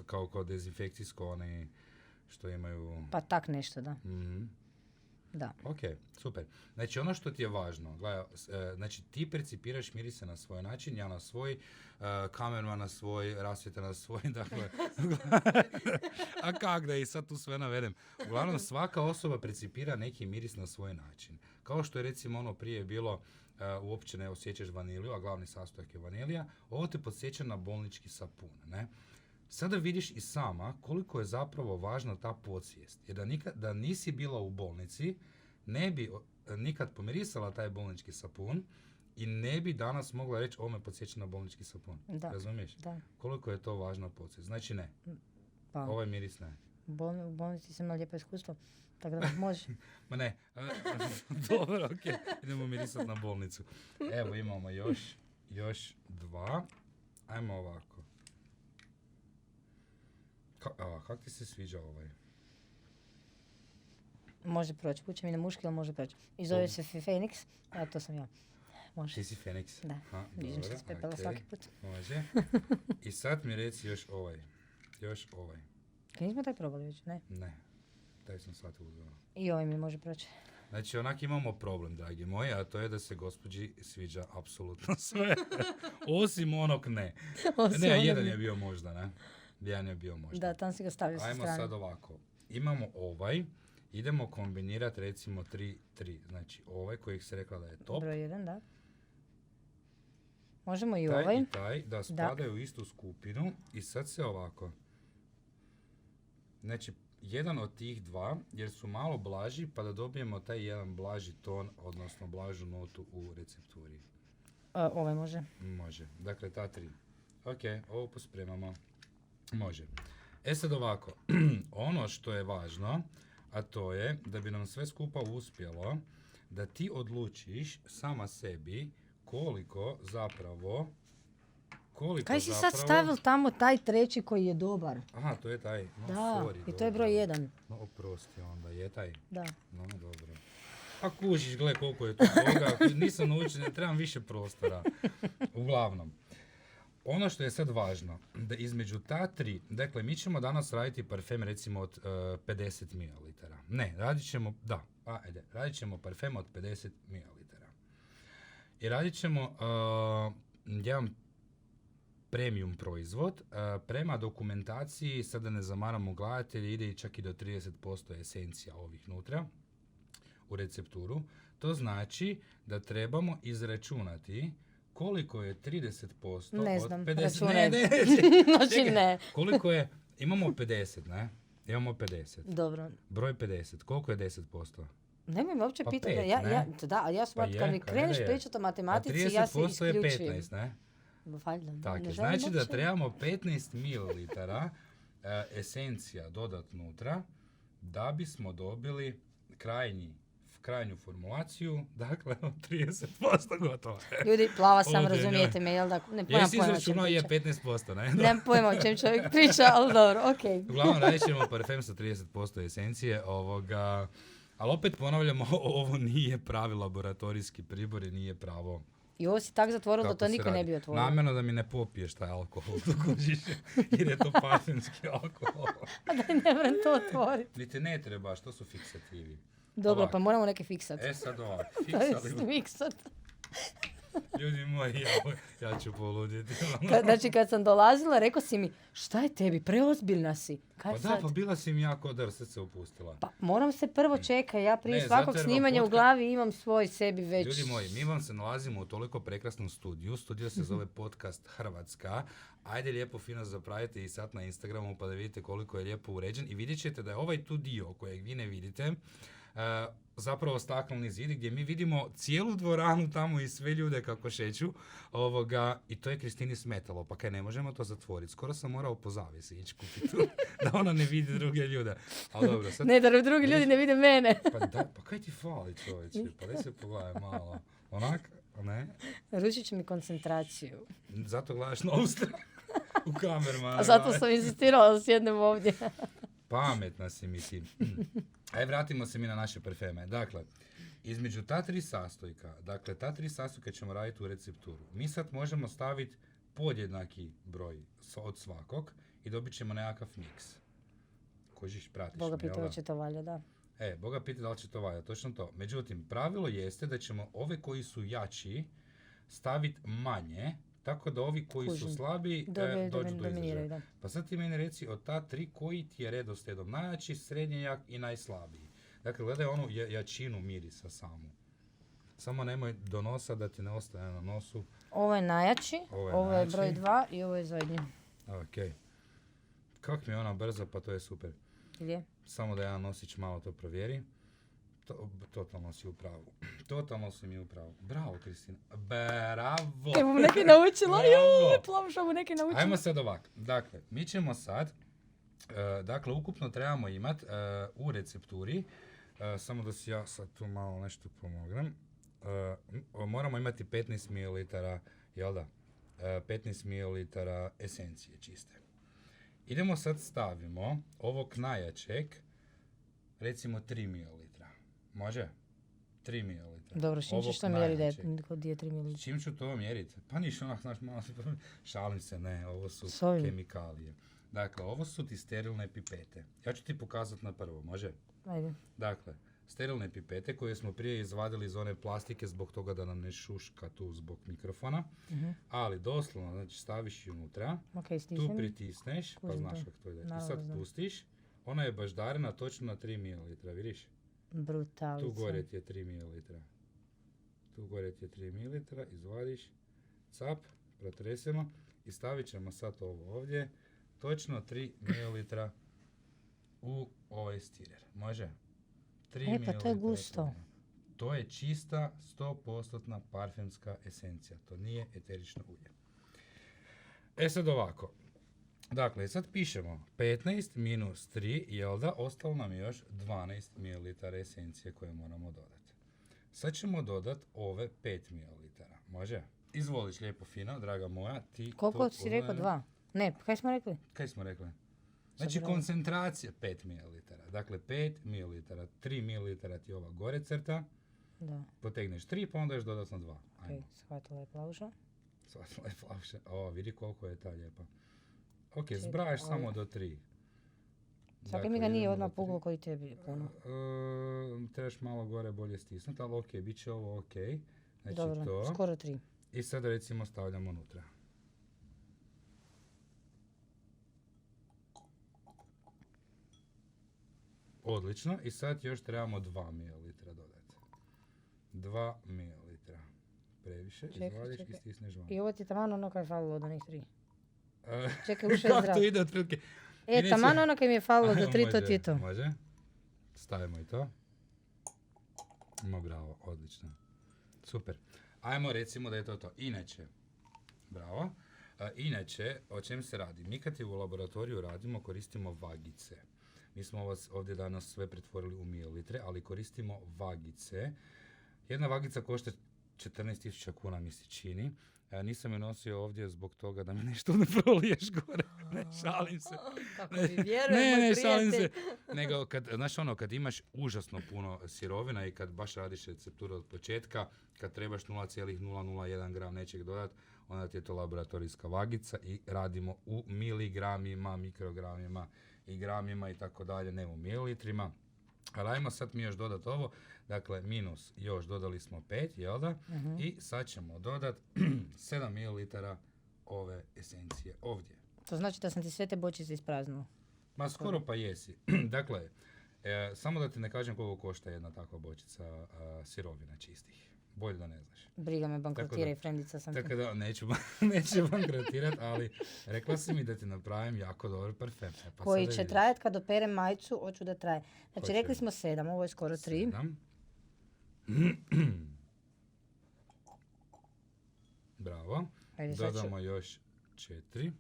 kao dezinfekcijsko, onaj što imaju... Pa tak nešto, da. Mhm. Da. Ok, super. Znači ono što ti je važno, gledaj, znači ti percipiraš mirise na svoj način, ja na svoj, kamerman na svoj, rasvjeta na svoj, dakle, a kak da i sad tu sve navedem. Uglavnom svaka osoba percipira neki miris na svoj način. Kao što je recimo ono prije bilo, uopće ne osjećaš vaniliju, a glavni sastojak je vanilija, ovo te podsjeća na bolnički sapun, ne? Sada vidiš i sama koliko je zapravo važna ta podsvijest. Jer da nisi bila u bolnici, ne bi nikad pomirisala taj bolnički sapun i ne bi danas mogla reći ovo me podsjeća na bolnički sapun. Da. Razumiješ? Da. Koliko je to važna podsvijest. Znači ne, Pa, ovaj miris ne. u bolnici sam imala lijepo iskustvo. Tako da može. Ma ne, dobro, ok, idemo mirisati na bolnicu. Evo imamo još 2. Ajmo ovako. Kako ti se sviđa ovaj? Može proći. Puće mi na muški, ali može proći. I zove se Phoenix, a to sam ja. Može. Ti si Feniks? Da. Aha, Dižem se dobro, s pepela okej, svaki put. Može. I sad mi reci još ovaj. Kaj nismo taj probali već, ne? Ne, taj sam sad uzeo. I ovaj mi može proći. Znači, onak imamo problem, dragi moji, a to je da se gospođi sviđa apsolutno sve. Osim onog ne. Osim Ne, onog jedan ne. je bio možda, ne? Jedan je bio možda. Da, tam si ga stavio sa Ajmo strane. sad ovako. Imamo ovaj. Idemo kombinirati recimo 3. Znači, ovaj kojeg se rekla da je top. Broj 1, da. Možemo i Taj ovaj. i taj da spadaju u istu skupinu i sad se ovako. Znači, jedan od tih dva, jer su malo blaži, pa da dobijemo taj jedan blaži ton, odnosno blažu notu u recepturi. Ovaj može. Može. Dakle, ta 3. Ok, ovo pospremamo. Može. E sad ovako, ono što je važno, a to je da bi nam sve skupa uspjelo, da ti odlučiš sama sebi koliko zapravo... Kaj si sad stavil tamo taj treći koji je dobar? Aha, to je taj. No, Da, sorry, i to je broj dobro. 1. No, oprosti onda, je taj. Da. No, dobro. A kužiš, gle koliko je tu toga, nisam naučen, ne trebam više prostora. Uglavnom, ono što je sad važno, da između ta tri, dakle, mi ćemo danas raditi parfem recimo od 50 ml. Ne, radit ćemo parfem od 50 ml. I radit ćemo jedan premium proizvod. Prema dokumentaciji, sada ne zamaramo gledatelje, ide i čak i do 30% esencija ovih nutra u recepturu. To znači da trebamo izračunati koliko je 30% Ne od znam, 50. računaj. Znači Čekaj, ne. koliko je, imamo 50, ne? Imamo 50. Dobro. Broj 50, koliko je 10%? Nemoj me uopće Pa pitati. pet, Ja, ne? smatram, Pa kad je, mi kaj kreneš da je? pričati o A matematici, ja se 30% je isključujem. 15, ne? Valjda. Tako ne je, želim znači da uopće. trebamo 15 ml esencija dodat nutra da bismo dobili krajnju formulaciju, dakle 30% gotovo. Ljudi, plava sam, Ovdje, razumijete me, jel da? Ne pojma Jesi pojma o čem izračunao je priča. 15%, ne? Nemam pojma o čem čovjek priča, ali dobro, okej. Uglavnom radit ćemo parfem sa 30% esencije, ali opet ponavljamo, ovo nije pravi laboratorijski pribor i nije pravo. I ovo si tak zatvorilo da kako to se niko radi. ne bi otvorio. Namjerno da mi ne popiješ taj alkohol, kužiš, jer je to parfemski alkohol. A daj, ne vrem to otvoriti. Niti ne trebaš, to su fiksativi. Dobro, Ovako. pa moramo neke fiksat. Sad ovako, To je fiksat. Ljudi moji, ja ću poludjeti. Znači, kad sam dolazila, rekao si mi, šta je tebi, preozbiljna si. Kaj Pa da, sad? pa bila si mi jako odar, sad se upustila. Pa moram se prvo čekati, ja prije Ne, svakog zato jer snimanja u podcast- glavi imam svoj sebi već... Ljudi moji, mi vam se nalazimo u toliko prekrasnom studiju. Studio se zove Podcast Hrvatska. Ajde lijepo fino zapravite i sad na Instagramu pa da vidite koliko je lijepo uređen. I vidjet ćete da je ovaj tu dio kojeg vi ne vidite zapravo stakleni zid gdje mi vidimo cijelu dvoranu tamo i sve ljude kako šeću. I to je Kristini smetalo, pa kaj ne možemo to zatvoriti. Skoro sam morao po zavisi ići kupiti tu, da ona ne vidi druge ljude. Ali dobro, sad... Ne, da drugi ljudi ne vide mene. Pa kaj ti fali, čovječe? Pa daj se pogledaj malo. Onak, ne? Rušit će mi koncentraciju. Zato gledaš na ovu stranu u kamermana. A zato sam insistirala da sjednem ovdje. Pametna si mi ti. Aj, vratimo se mi na naše parfeme. Dakle, između ta tri sastojka ćemo raditi u recepturu. Mi sad možemo staviti podjednaki broj od svakog i dobit ćemo nekakav miks. Kožiš, pratiš Boga me, jel pitao da? će to valja, da. Boga pita da li će to valjati, točno to. Međutim, pravilo jeste da ćemo ove koji su jači staviti manje, tako da ovi koji su Kužim. slabiji dođu do Dominiraju, izražaja. da. Pa sad ti meni reci od ta tri koji ti je redoslijedom najjači, srednje jak i najslabiji. Dakle, gledaj onu jačinu mirisa samu. Samo nemoj do nosa da ti ne ostane na nosu. Ovo je najjači, ovo je broj najjači. 2 i ovo je zadnji. Ok. Kak mi je ona brza, pa to je super. Gdje? Samo da jedan nosić malo to provjeri. Totalno si u pravu. Totalno si mi u pravu. Bravo, Kristina. Bravo! Evo mu neki naučila, Bravo. joj, plavša mu neki naučila. Ajmo sad ovako. Dakle, mi ćemo sad, ukupno trebamo imati u recepturi, samo da si ja sad tu malo nešto pomognem, moramo imati 15 ml, jel da? 15 ml esencije čiste. Idemo sad stavimo ovog najjačeg, recimo 3 ml. Može? 3 ml. Dobro, s čim ćeš to mjeriti kod je 3 ml? S čim ću to mjeriti? Pa niš onak, znaš, malo šalim se, ne, ovo su S ovim? kemikalije. Dakle, ovo su ti sterilne pipete. Ja ću ti pokazati na prvo, može? Ajde. Dakle, sterilne pipete koje smo prije izvadili iz one plastike zbog toga da nam ne šuška tu zbog mikrofona. Ali doslovno, znači staviš ju unutra, Ok, tu stisnem. pritisneš, pa Kužim znaš to. kako to ide. I Naravno, sad znam. pustiš, ona je baždarena točno na 3 ml, vidiš? Brutalica. Tu gore ti je 3 ml. Tu gore ti je 3 ml, izvadiš, cap, protresemo i stavit ćemo sad ovo ovdje, točno 3 ml u ovaj stirer. Može? 3 pa to je ml. gusto. To je čista 100% parfemska esencija. To nije eterično ulje. Sad ovako. Dakle, sad pišemo 15 minus 3, jel da? Ostalo nam je još 12 ml esencije koje moramo dodati. Sad ćemo dodati ove 5 ml. Može? Izvoliš lijepo fino, draga moja. Ti Koliko to si rekao? 2? Ne, kaj smo rekli? Kaj smo rekli? Znači Zaboravim. koncentracija 5 ml. Dakle, 5 ml. 3 ml ti je ova gore crta. Da, Potegneš 3, pa onda još dodatno 2. ok, shvatila je plauša. Shvatila je plauša. O, vidi koliko je ta lijepa. Ok, Čekaj, zbrajaš ali- samo do 3. Svaki mi ga nije odmah puklo koji tebi puno. Trebaš malo gore bolje stisnuti, ali ok, bit će ovo ok. Znači Dobro, to. skoro 3. I sad recimo stavljamo unutra. Odlično. I sad još trebamo 2 ml dodati. 2 ml. Previše. Čekaj, Izvadiš i čekaj. stisneš van. I ovo ti je taman ono kaj je falilo od onih 3. E, Čekaj, ušao je Kako zrak. to ide otprilike? E, Inače- taman ono kaj mi je falilo do 3, to Može, ti je to. Može. Stavimo i to. Bravo, odlično. Super. Ajmo recimo da je to. Inače, bravo. Inače, o čem se radi? Mi kad je u laboratoriju radimo, koristimo vagice. Mi smo vas ovdje danas sve pretvorili u mililitre, ali koristimo vagice. Jedna vagica košta 14.000 kuna, mi se čini. Nisam je nosio ovdje zbog toga da mi nešto ne proliješ gore. Ne, šalim se. Kako Ne, mi vjeruje, ne, moj šalim se. prijatelj. Nego, znaš kad imaš užasno puno sirovina i kad baš radiš recepturu od početka, kad trebaš 0,001 gram nečeg dodat, onda ti je to laboratorijska vagica i radimo u miligramima, mikrogramima i gramima i tako dalje, ne u mililitrima. Ali ajmo sad mi još dodati ovo, dakle minus još dodali smo 5, jel da? I sad ćemo dodat 7 ml ove esencije ovdje. To znači da sam ti sve te bočice ispraznula. Ma skoro pa jesi. Dakle, samo da ti ne kažem koliko košta jedna takva bočica sirovina čistih. Bolje da ne znaš. Briga me, bankrotiraj, Tako da- frendica sam ti. Tako da neću bankrotirat, ali rekla si mi da ti napravim jako dobar parfem. E, pa Koji sada će vidiš. trajati kad operem majicu, hoću da traje. Znači, Hoće. rekli smo 7, ovo je skoro 3. 7. Bravo. Ajde, sad ću, Dodamo još 4.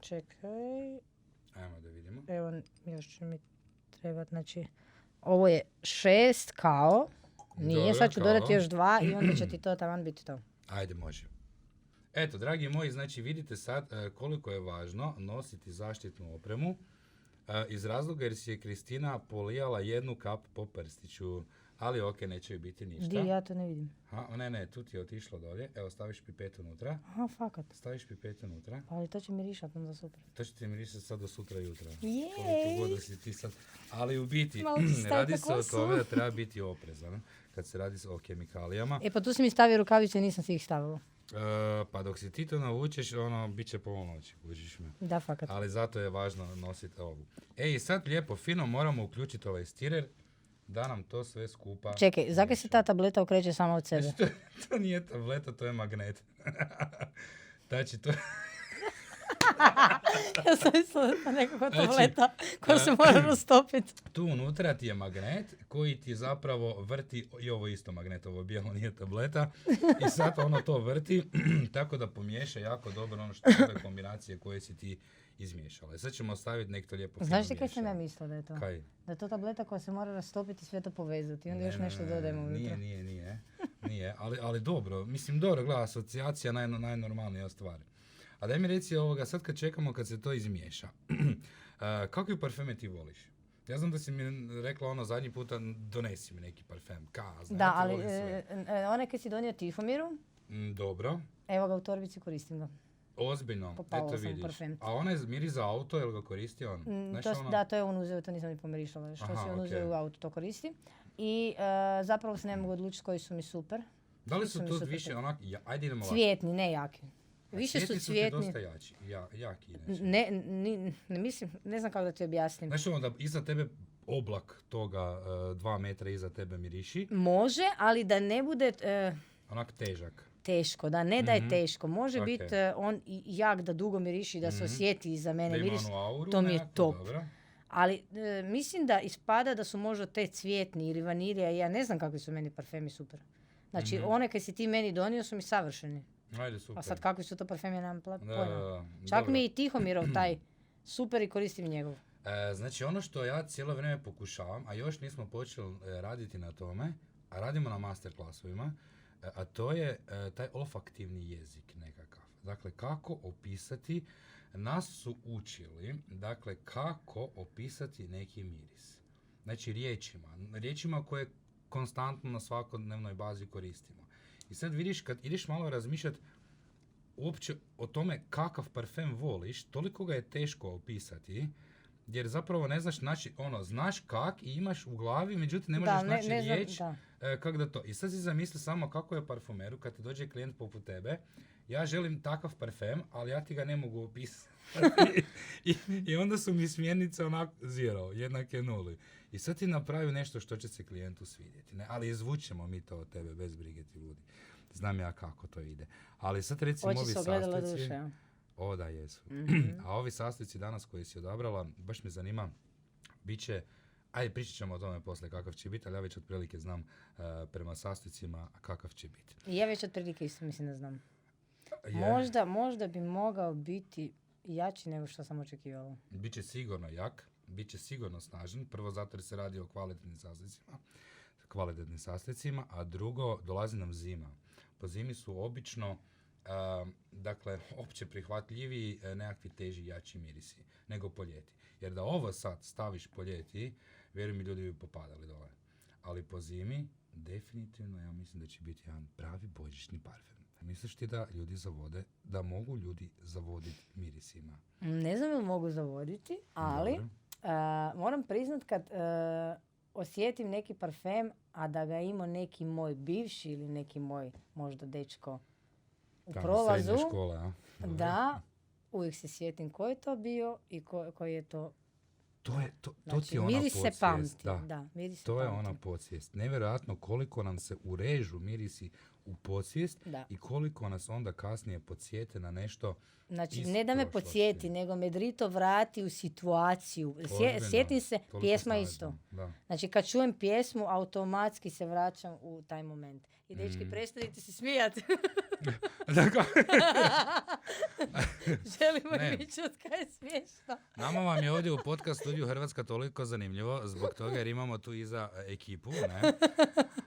čekaj, Ajmo da vidimo. evo, još će mi trebati, znači, ovo je 6 kao, nije, Dobro, sad ću kao. dodati još 2 i onda će ti to taman biti to. Ajde, može. Eto, dragi moji, znači vidite sad koliko je važno nositi zaštitnu opremu iz razloga jer si je Kristina polijala 1 kap po prstiću, ali ok, neće joj biti ništa. Di, ja to ne vidim. Ne, tu ti je otišlo dolje. Evo, staviš pipetu unutra. Aha, fakat. Staviš pipetu unutra. Ali to će mirišat onda super. To će ti mirisati sad do sutra jutra. Jej! Koliko god da si ti sad. Ali u biti, Malo ću staviti radi na se o kosu. tome da treba biti oprezan kad se radi o kemikalijama. E pa tu si mi stavio rukavice i nisam si ih stavila. Pa dok si ti to naučiš, bit će polnoći, kužiš me. Da, fakat. Ali zato je važno nositi ovu. I sad lijepo, fino moramo uključiti ovaj stirer da nam to sve skupa... Čekaj, zakaj se ta tableta okreće sama od sebe? Znači, to nije tableta, to je magnet. Znači, to... Ja sam mislila da je nekakva Znači, tableta koja se mora rastopiti. Tu unutra ti je magnet koji ti zapravo vrti, i ovo isto magnet, ovo bijelo nije tableta, i sad ono to vrti, tako da pomiješa jako dobro ono što je ove kombinacije koje si ti izmiješala. I sad ćemo staviti nek to lijepo fino Znaš ti kaj sam ja miješa. mislila da je to? Kaj? Da je to tableta koja se mora rastopiti i sve to povezati. I onda još nešto dodajemo unutra. Nije, ali dobro, mislim dobro, gleda, asocijacija najnormalnija stvar. A daj mi reci ovoga, sad kad čekamo kad se to izmiješa, kakvi parfeme ti voliš? Ja znam da si mi rekla ono zadnji puta, donesi mi neki parfem, znam, Da, ja ti ali volim sve. onaj kaj si donio Tifomiru, Dobro, evo ga u torbici, koristim ga. ozbiljno, Popala eto sam vidiš. parfem. A onaj miri za auto, jel ga koristi on? Znaš ono? Da, to je on uzeo, to nisam ni pomirišala. Što Aha, si on ok. uzeo u auto, to koristi. I zapravo se ne mogu odlučiti koji su mi super. Da li Svi su su mi to super više tako. onak, ajde idemo ovako. Cvijetni, ne jaki. A Više su ti cvijetni. dosta jači, jaki inače. Ne mislim, ne znam kako da ti objasnim. Znaš ono da iza tebe oblak toga 2 metra iza tebe miriši, Može, ali da ne bude onak težak. teško, da ne da je teško. Može Ok. biti on i jak da dugo miriši, da se osjeti iza mene Da ima miris. onu auru to mi je nekakvu, top. dobro. Ali mislim da ispada da su možda te cvjetni ili vanilija, ja ne znam kakvi su meni parfemi super. Znači, one kaj si ti meni donio su mi savršeni. Ajde, super. A sad kakvi su to parfemi, nemam pojma. Da. Čak Dobro. mi je i Tihomirov taj super i koristim njegov. Znači ono što ja cijelo vrijeme pokušavam, a još nismo počeli raditi na tome, a radimo na masterclassovima, a to je taj olfaktivni jezik nekakav. Dakle, kako opisati, nas su učili, dakle, kako opisati neki miris. Znači riječima koje konstantno na svakodnevnoj bazi koristimo. I sad vidiš, kad ideš malo razmišljati uopće o tome kakav parfem voliš, toliko ga je teško opisati, jer zapravo ne znaš, znaš kak i imaš u glavi, međutim ne možeš naći riječ kak da to. I sad si zamisli samo kako je parfumeru, kad ti dođe klijent poput tebe, ja želim takav parfem, ali ja ti ga ne mogu opisati. I onda su mi smjernice onako zero, jednake nuli. I sad ti napravi nešto što će se klijentu svidjeti. Ne? Ali izvučemo mi to od tebe, bez brige ti budi. Znam ja kako to ide. Ali sad recimo ovi sastojci... O da, jesu. Mm-hmm. A ovi sastojci danas koji si odabrala, baš me zanima, bit će, ajde pričat ćemo o tome poslije kakav će biti, ali ja već otprilike znam prema sastojcima kakav će biti. I ja već otprilike isto mislim da znam. Možda bi mogao biti jači nego što sam očekivala. Biće sigurno jak, biće sigurno snažan, prvo zato jer se radi o kvalitetnim sastojcima, a drugo, dolazi nam zima. Po zimi su obično dakle, opće prihvatljiviji nekakvi teži, jači mirisi nego po ljeti. Jer da ovo sad staviš po ljeti, vjerujem mi, ljudi bi popadali dole. Ali po zimi, definitivno, ja mislim da će biti jedan pravi božićni parfem. Misliš ti da ljudi zavode, da mogu ljudi zavoditi mirisima? Ne znam ili mogu zavoditi, ali moram priznat kad osjetim neki parfem, a da ga ima neki moj bivši ili neki moj možda dečko u prolazu, škole, a? Da, uvijek se sjetim ko je to bio i koji je to. To Znači, ti je ona miris podsvijest. Se pamti. Da, miris se to pamti. Je ona podsvijest. Nevjerojatno koliko nam se urežu mirisi u podsvijest i koliko nas onda kasnije podsjete na nešto. Znači, ne da me podsjeti, nego me drito vrati u situaciju. Sjetim se, pjesma isto. Da. Znači, kad čujem pjesmu, automatski se vraćam u taj moment. I dečki, prestanite se smijati. Želimo mi čut kaj je smiješno. Nama vam je ovdje u podcast studiju Hrvatska toliko zanimljivo, zbog toga jer imamo tu iza ekipu, ne?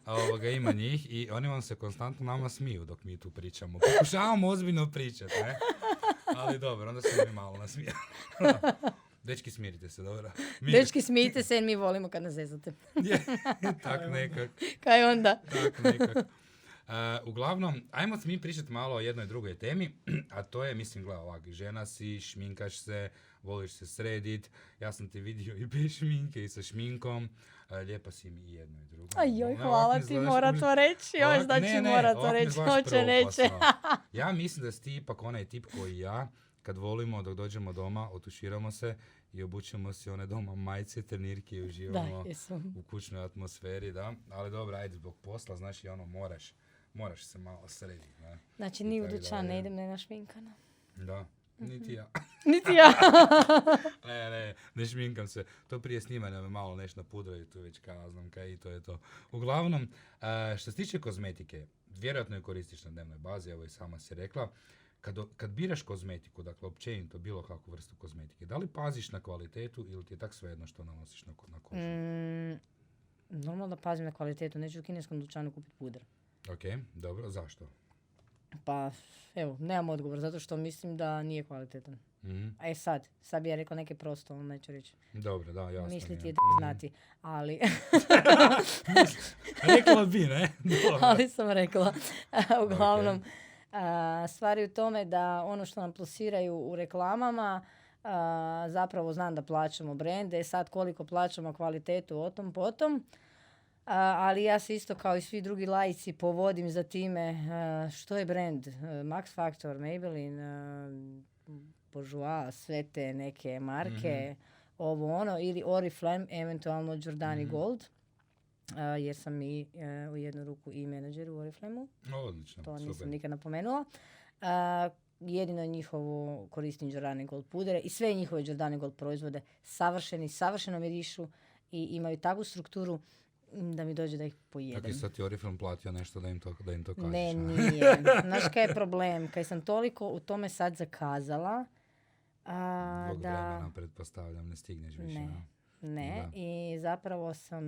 A ima njih i oni vam se konstantno nama smiju dok mi tu pričamo. Pokušavamo ozbiljno pričati, ne? Ali dobro, onda se mi malo nasmijali. Dečki, smirite se, dobro? Dečki, smijite se jer mi volimo kad nas zezate. Tak nekak. Kaj onda? Tak nekak. Uglavnom, ajmo mi pričati malo o jednoj drugoj temi, a to je, mislim, gledaj ovak, žena si, šminkaš se, voliš se sredit, ja sam te vidio i bez šminke i sa šminkom, lijepa si mi i jedno i drugo. Ajoj, hvala ti, mora to reći, još znači mora to reći, hoće, neće. Ja mislim da si ti ipak onaj tip koji ja, kad volimo, dok dođemo doma, otuširamo se i obučemo si one doma majice, trenirke i uživamo u kućnoj atmosferi, da. Ali dobro, ajde, zbog posla, znači ono, moraš se malo srediti. Ne? Znači, ni u dućan ne idem našminkana. Da, niti ja. Niti ja. Ne šminkam se. To prije snimanja me malo nešto napudraju, tu već kao znam kaj i to je to. Uglavnom, što se tiče kozmetike, vjerojatno je koristiš na dnevnoj bazi, evo i sama si rekla. Kad biraš kozmetiku, dakle općenito bilo kakvu vrstu kozmetike, da li paziš na kvalitetu ili ti je tak svejedno što nanosiš na kožu? Normalno da pazim na kvalitetu, neću u kineskom dućanu kupiti pudar. Ok, dobro, zašto? Pa, evo, nemam odgovor, zato što mislim da nije kvalitetan. Mm-hmm. A sad bi ja rekla neke prosto, on neću reći. Dobro, da, jasno. Misliti je da znati, ali... Rekla bi, ne? Dobro. Ali sam rekla. Uglavnom, stvari u tome da ono što nam plasiraju u reklamama, zapravo znam da plaćamo brende, sad koliko plaćamo kvalitetu o tom potom, ali ja se isto kao i svi drugi laici povodim za time što je brand, Max Factor, Maybelline, Bourjois, sve te neke marke, ovo ono, ili Oriflame, eventualno Giordani Gold, jer sam i u jednu ruku i menadžer u Oriflameu. Odlično, to nisam super. nikad napomenula. Jedino njihovu koristim Giordani Gold pudere i sve njihove Giordani Gold proizvode savršeno mirišu i imaju takvu strukturu da mi dođe da ih pojedem. Tako i sad ti Oriflame platio nešto da im to kažeš. Ne, a? nije. Znaš kaj je problem? Kaj sam toliko u tome sad zakazala, Zbog da... vremena, pretpostavljam, ne stigneš više. Ne. a? Ne, Da. i zapravo sam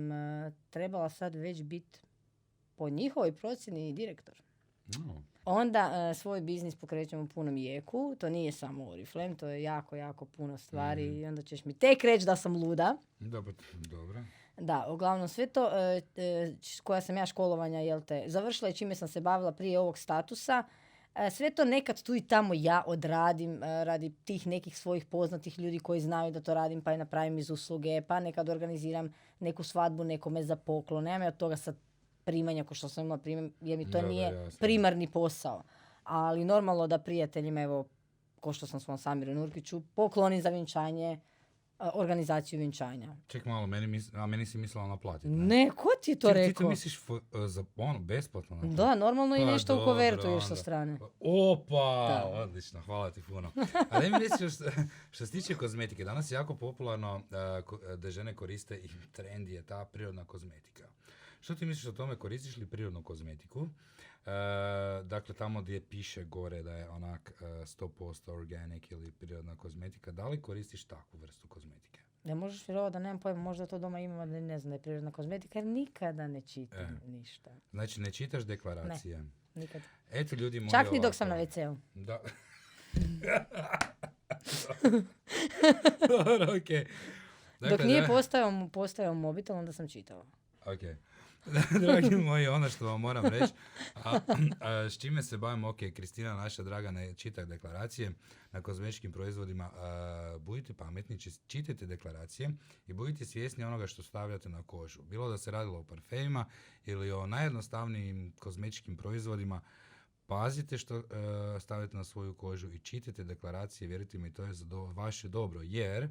trebala sad već biti po njihovoj procjeni direktor. No. Onda svoj biznis pokrećemo u punom jeku, to nije samo Oriflame, to je jako, jako puno stvari i onda ćeš mi tek reći da sam luda. Dobro. Da, uglavnom sve to koja sam ja školovanja, jel te, završila i čime sam se bavila prije ovog statusa, sve to nekad tu i tamo ja odradim radi tih nekih svojih poznatih ljudi koji znaju da to radim, pa je napravim iz usluge, pa nekad organiziram neku svadbu nekome za poklon. Nemam ja od toga sad primanja ko što sam imala primanja, jer mi to Da, nije jasno. primarni posao. Ali normalno da prijateljima, evo, ko što sam svom Samiru Nurkiću, poklonim za vjenčanje, organizaciju vjenčanja. Ček malo, meni si mislila naplatiti. Ne, ko ti je to Ti to rekao? misliš za besplatno? naplatiti? Da, normalno i Pa nešto u dobro, kovertu još sa onda. strane. Opa, Da. odlično, hvala ti puno. A da mi reći što se tiče kozmetike, danas je jako popularno da žene koriste i trend je ta prirodna kozmetika. Što ti misliš o tome, koristiš li prirodnu kozmetiku? Dakle, tamo gdje piše gore da je onak 100% organic ili prirodna kozmetika, da li koristiš takvu vrstu kozmetike? Ne možeš vjerovati da nemam pojma, možda to doma imam, ali ne znam da je prirodna kozmetika, jer nikada ne čitam ništa. Znači, ne čitaš deklaracije? Nikad. Eto, ljudi moji, Čak ni dok ovako. sam na WC-u. Da. Dobro, okej. Dok Dakle, nije postojao mobitel, onda sam čitala. Ok. Dragi moji, ono što vam moram reći, s čime se bavim, ok, Kristina, naša draga, ne čita deklaracije na kozmetičkim proizvodima, budite pametni, čitajte deklaracije i budite svjesni onoga što stavljate na kožu. Bilo da se radilo o parfemima ili o najjednostavnijim kozmetičkim proizvodima, pazite što stavite na svoju kožu i čitajte deklaracije, vjerujte mi, to je za vaše dobro, jer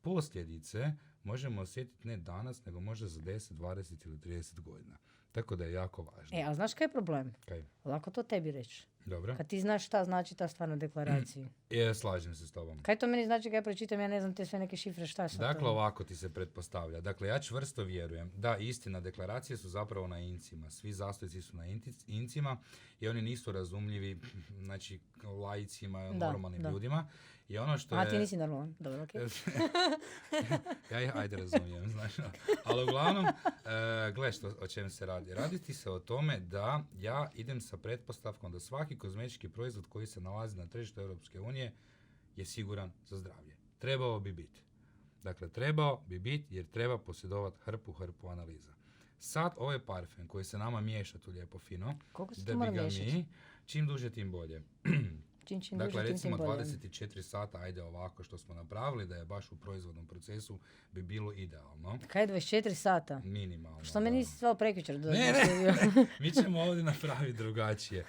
posljedice možemo osjetiti ne danas, nego možda za 10, 20 ili 30 godina. Tako da je jako važno. A znaš kaj je problem? Kaj? Lako to tebi reći. Dobro? Kad ti znaš šta znači ta stvar na deklaraciji. Slažem se s tobom. Kaj to meni znači kad ja pročitam, ja ne znam te sve neke šifre, šta je sad Dakle, to? ovako ti se pretpostavlja. Dakle, ja čvrsto vjerujem da istina, deklaracije su zapravo na incima. Svi zastojci su na incima i oni nisu razumljivi, znači, laicima, normalnim ljudima. I ono što A ti nisi normalan, dobro, okej. Ja ih ajde razumijem, znaš. Ali uglavnom, gle o čem se radi. Radi ti se o tome da ja idem sa pretpostavkom da svaki kozmetički proizvod koji se nalazi na tržištu Europske unije je siguran za zdravlje. Trebao bi biti. Dakle, trebao bi biti jer treba posjedovati hrpu analiza. Sad ovaj parfem koji se nama miješa tu lijepo fino, Koliko se da to mora bi ga miješati? mi, čim duže tim bolje. Čim Dakle, duže, tim recimo bolje. 24 sata, ajde ovako što smo napravili, da je baš u proizvodnom procesu bi bilo idealno. Kaj je 24 sata? Minimalno. Što me da. nisi zvao prekjučer? Ne. Mi ćemo ovdje napraviti drugačije.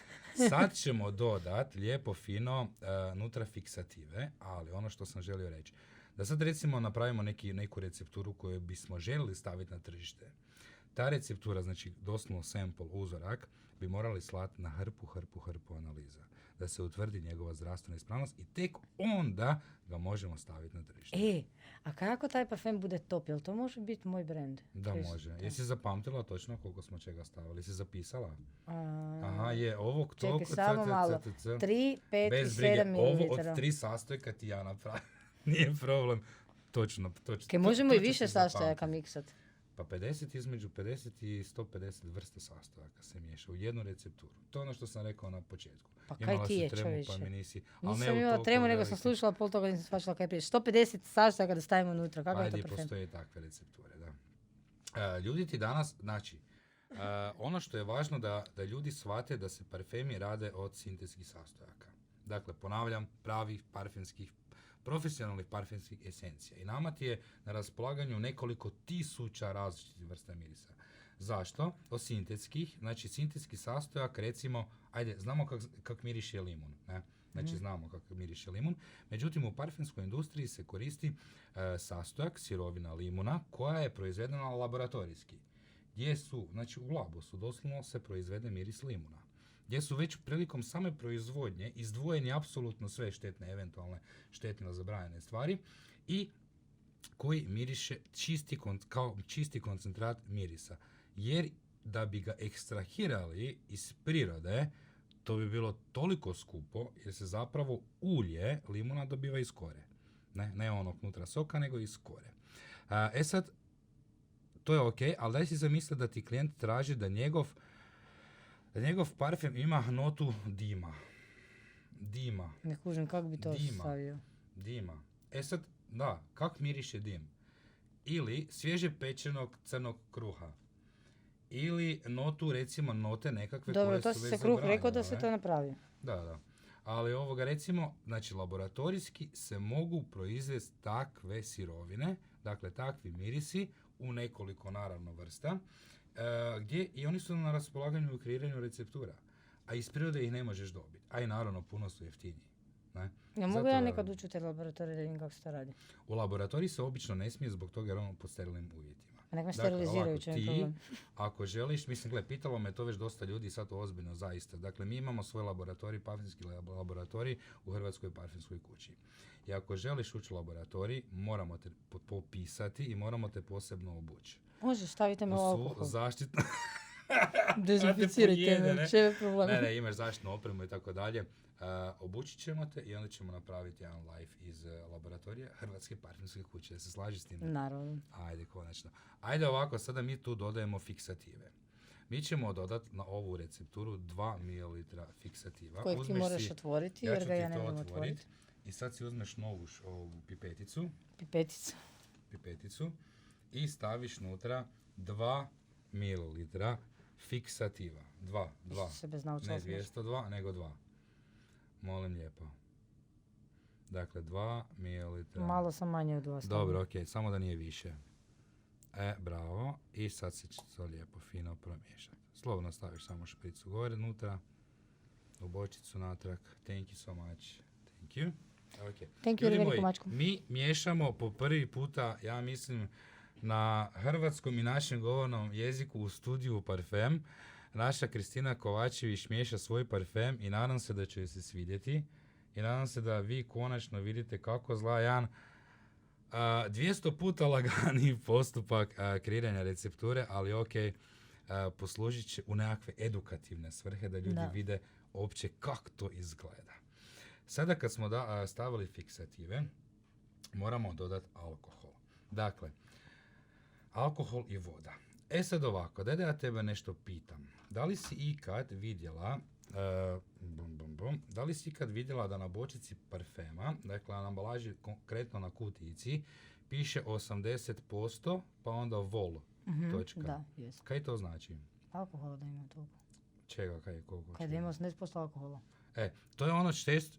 Sad ćemo dodati lijepo fino nutra fiksative, ali ono što sam želio reći, da sad recimo napravimo neku recepturu koju bismo željeli staviti na tržište. Ta receptura, znači doslovno sample, uzorak, bi morali slati na hrpu analiza. Da se utvrdi njegova zdravstvena ispravnost i tek onda ga možemo staviti na tržište. A kako taj parfem bude top? Jel to može biti moj brand? Da, može. Jesi zapamtila točno koliko smo čega stavili? Jesi zapisala? A, Aha, je, ovog čekaj, toliko... samo malo. 3, 5 i Bez brige, 7 ovo od mililitara. 3 sastojka ti ja napravim. Nije problem. Točno. Kaj možemo i to ću više si sastojaka zapamtiti. miksat. Pa između 50 i 150 vrsta sastojaka se miješa u jednu recepturu. To je ono što sam rekao na početku. Pa kaj Imala ti si je, tremu, čovječe? pa mi nisi... ali ne Nisam u imala toliko tremu, nego sam veliki. slušala, pol toga nisam shvaćala kaj prije. 150 sastojaka da stavimo unutra. Kako je to Ajde, parfem? postoje takve recepture, da. Ljudi ti danas, znači, ono što je važno da ljudi shvate da se parfemi rade od sintetskih sastojaka. Dakle, ponavljam, pravih parfemskih, profesionalnih parfemskih esencija. I nama ti je na raspolaganju nekoliko tisuća različitih vrsta mirisa. Zašto? Od sintetskih, znači sintetski sastojak, recimo, ajde, znamo kak miriše limun, ne? Znači, znamo kako miriše limun. Međutim, u parfemskoj industriji se koristi sastojak, sirovina limuna, koja je proizvedena laboratorijski. Gdje su, znači u labosu, doslovno se proizvede miris limuna. Gdje su već prilikom same proizvodnje izdvojeni apsolutno sve štetne, eventualne štetne zabranjene stvari i koji miriše kao čisti koncentrat mirisa. jer da bi ga ekstrahirali iz prirode, to bi bilo toliko skupo, jer se zapravo ulje limuna dobiva iz kore. Ne onog nutra soka, nego iz kore. Sad, to je ok, ali daj si zamisli da ti klijent traži da njegov parfem ima notu dima. Ne kužim kako bi to Dima. stavio. Dima. Sad, da, kak miriše dim? Ili svježe pečenog crnog kruha. Ili notu, recimo, note nekakve Dobro, koje to su si već se kruh rekao da se zabranjene. to napravi. Da. Ali recimo, znači laboratorijski se mogu proizvesti takve sirovine, dakle takvi mirisi u nekoliko naravno vrsta, gdje i oni su na raspolaganju u kreiranju receptura. A iz prirode ih ne možeš dobiti. A i naravno puno su jeftiniji. Ne? Ja mogu Zato, ja nekad ući u te laboratorije da vidim kako se to radi. U laboratoriji se obično ne smije zbog toga jer ono pod sterilnim uvjetima. A nek me Dakle, steriliziraju, ovako, će mi ti, problem. ako želiš, mislim, gle, pitalo me to već dosta ljudi, sad to ozbiljno zaista. Dakle, mi imamo svoj laboratorij, parfemski laboratorij u Hrvatskoj parfemskoj kući. I ako želiš ući u laboratorij, moramo te popisati i moramo te posebno obući. Može, stavite me u To su alkohol. zaštitno... Dezinficirajte pojede, me, ne? će je problem. Ne, imaš zaštitnu opremu i tako dalje. Obučit ćemo te i onda ćemo napraviti jedan live iz laboratorija Hrvatske parfemske kuće. Da se slažiš s tim? Naravno. Ajde, konačno. Ajde ovako, sada mi tu dodajemo fiksative. Mi ćemo dodati na ovu recepturu 2 ml fiksativa. Kojeg ti moraš otvoriti, ja jer ću ga ti ja ne to mogu otvorit. otvoriti. I sad si uzmeš novu ovu pipeticu i staviš nutra 2 ml fiksativa. 2. Sebe znao Ne 202, nego 2. Molim lijepo. Dakle, 2 ml. Malo sam manje od vas. Dobro, ok, samo da nije više. Bravo. I sad se će to lijepo, fino promiješati. Slobodno staviš samo špricu gore, nutra, u bočicu natrag. Thank you so much. Thank you. Okay. Thank you, Ljudi veliku moji, mačku. mi miješamo po prvi puta, ja mislim, na hrvatskom i našem govornom jeziku u studiju parfem. Naša Kristina Kovačević miješa svoj parfem i nadam se da će joj se svidjeti. I nadam se da vi konačno vidite kako zla jedan 200 puta laganiji postupak kreiranja recepture, ali ok, poslužit će u nekakve edukativne svrhe da ljudi vide uopće kako to izgleda. Sada kad smo stavili fiksative, moramo dodati alkohol. Dakle, alkohol i voda. Sad ovako, da ja tebe nešto pitam. Da li si ikad vidjela da na bočici parfema, dakle na ambalaži, konkretno na kutijici, piše 80%, pa onda vol, točka. Da, jest. Kaj to znači? Alkohola da ima toliko. Čega, kaj, koliko? Kada ima 80% alkohola. To je ono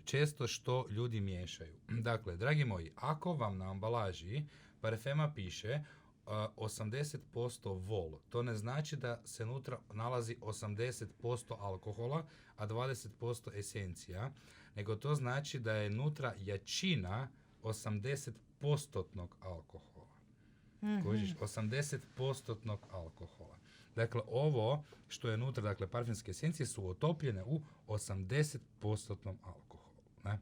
često što ljudi miješaju. Dakle, dragi moji, ako vam na ambalaži parfema piše 80% vol, to ne znači da se unutra nalazi 80% alkohola, a 20% esencija, nego to znači da je unutra jačina 80% alkohola. Kužiš, 80% alkohola. Dakle, ovo što je unutra, dakle, parfemske esencije su otopljene u 80% alkoholu. Ne?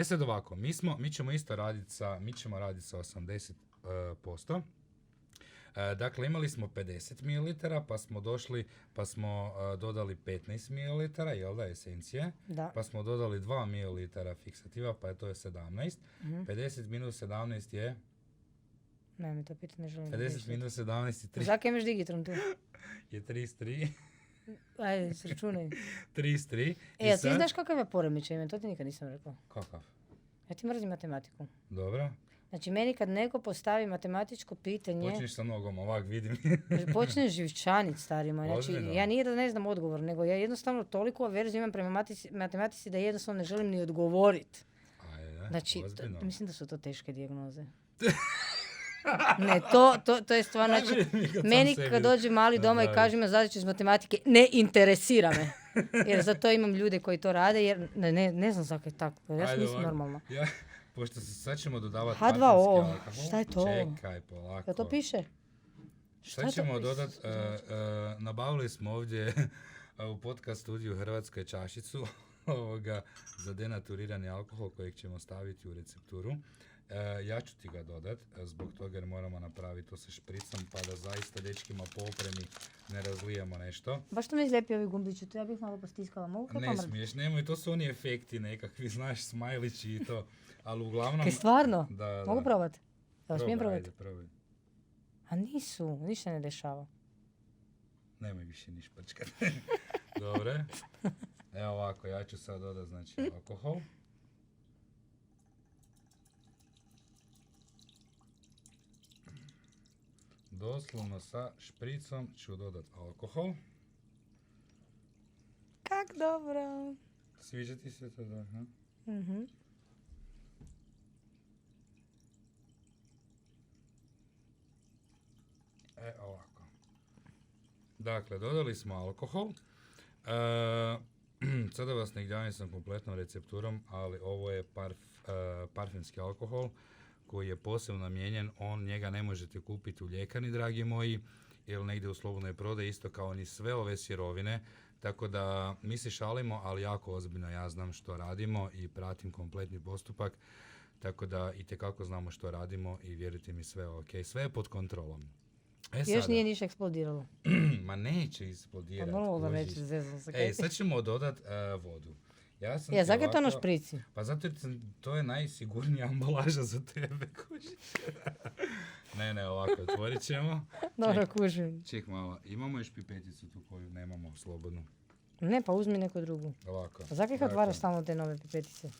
Sad ovako, mi ćemo isto raditi sa 80%. Dakle, imali smo 50 ml, pa smo dodali 15 ml, jel da, esencije, pa smo dodali 2 ml fiksativa, pa to je 17. 50 minus 17 je... Ne, mi to pitanje ne želim. 50 minus 17 je Zakaj imaš digitron tu? Je 33. Ajde, sračunaj. 33. A ti znaš kakav je poremećaj ime? To ti nikad nisam rekla. Kakav? Ja ti mrzim matematiku. Dobro. Znači, meni kad neko postavi matematičko pitanje... Počneš sa nogom, ovak vidim. Počneš živčanit, starima. Znači, Ozbiljno? ja nije da ne znam odgovor, nego ja jednostavno toliko averziju imam prema matematici da jednostavno ne želim ni odgovoriti. Znači, mislim da su to teške dijagnoze. Ne, to je stvarno, znači, meni kad dođe mali doma i kaže ima zadaću iz matematike, ne interesira me. Jer za to imam ljude koji to rade, jer ne znam zakaj je tako, ja sam nisam normalna. Pošto sad ćemo dodavati H2O, šta je to? Čekaj, polako. Ja to piše? Sad ćemo dodati, nabavili smo ovdje u podcast studiju Hrvatskoj čašicu za denaturirani alkohol kojeg ćemo staviti u recepturu. Ja ću ti ga dodat, zbog toga jer moramo napraviti to sa špricom, pa da zaista dečkima po opremi ne razlijemo nešto. Baš to mi izlijepi ovi gumbići, to ja bih malo postiskala. Mogu kaj Ne pomrti? smiješ, nemoj, to su oni efekti nekakvi, znaš, smajlići i to. Ali uglavnom... Kaj stvarno? Da. Mogu probati? Evo, smijem Probaj, probati? ajde, probaj. A nisu, ništa ne dešava. Nemoj više ni šprčkat. Dobre. Evo ovako, ja ću sad dodat, znači, alkohol. Doslovno sa špricom ću dodat alkohol. Kak dobro. Sviđa ti se to, da? Ha? Mhm. Ovako. Dakle, dodali smo alkohol. Sada vas ne gnjavim sa kompletnom recepturom, ali ovo je parfemski alkohol koji je posebno namijenjen. Njega ne možete kupiti u ljekarni, dragi moji, ili negdje u slobodnoj prodaji, isto kao ni sve ove sirovine. Tako da mi se šalimo, ali jako ozbiljno ja znam što radimo i pratim kompletni postupak. Tako da itekako znamo što radimo i vjerujte mi, sve ok. Sve je pod kontrolom. Još Sada, nije ništa eksplodiralo. ma neće Pa eksplodirati. normalno da kužiš. neće, zezno se. Ej, sad ćemo dodat vodu. Ja sam Ja, ti zakaj je to na ovako- šprici? Pa zato jer to je najsigurnija ambalaža za tebe, kužiš. Ne, ovako, otvorit ćemo. Dobro, kužim. Ček malo, imamo još pipeticu tu koju nemamo slobodnu. Ne, pa uzmi neku drugu. Ovako. A zakaj kad otvaraš stalno te nove pipetice?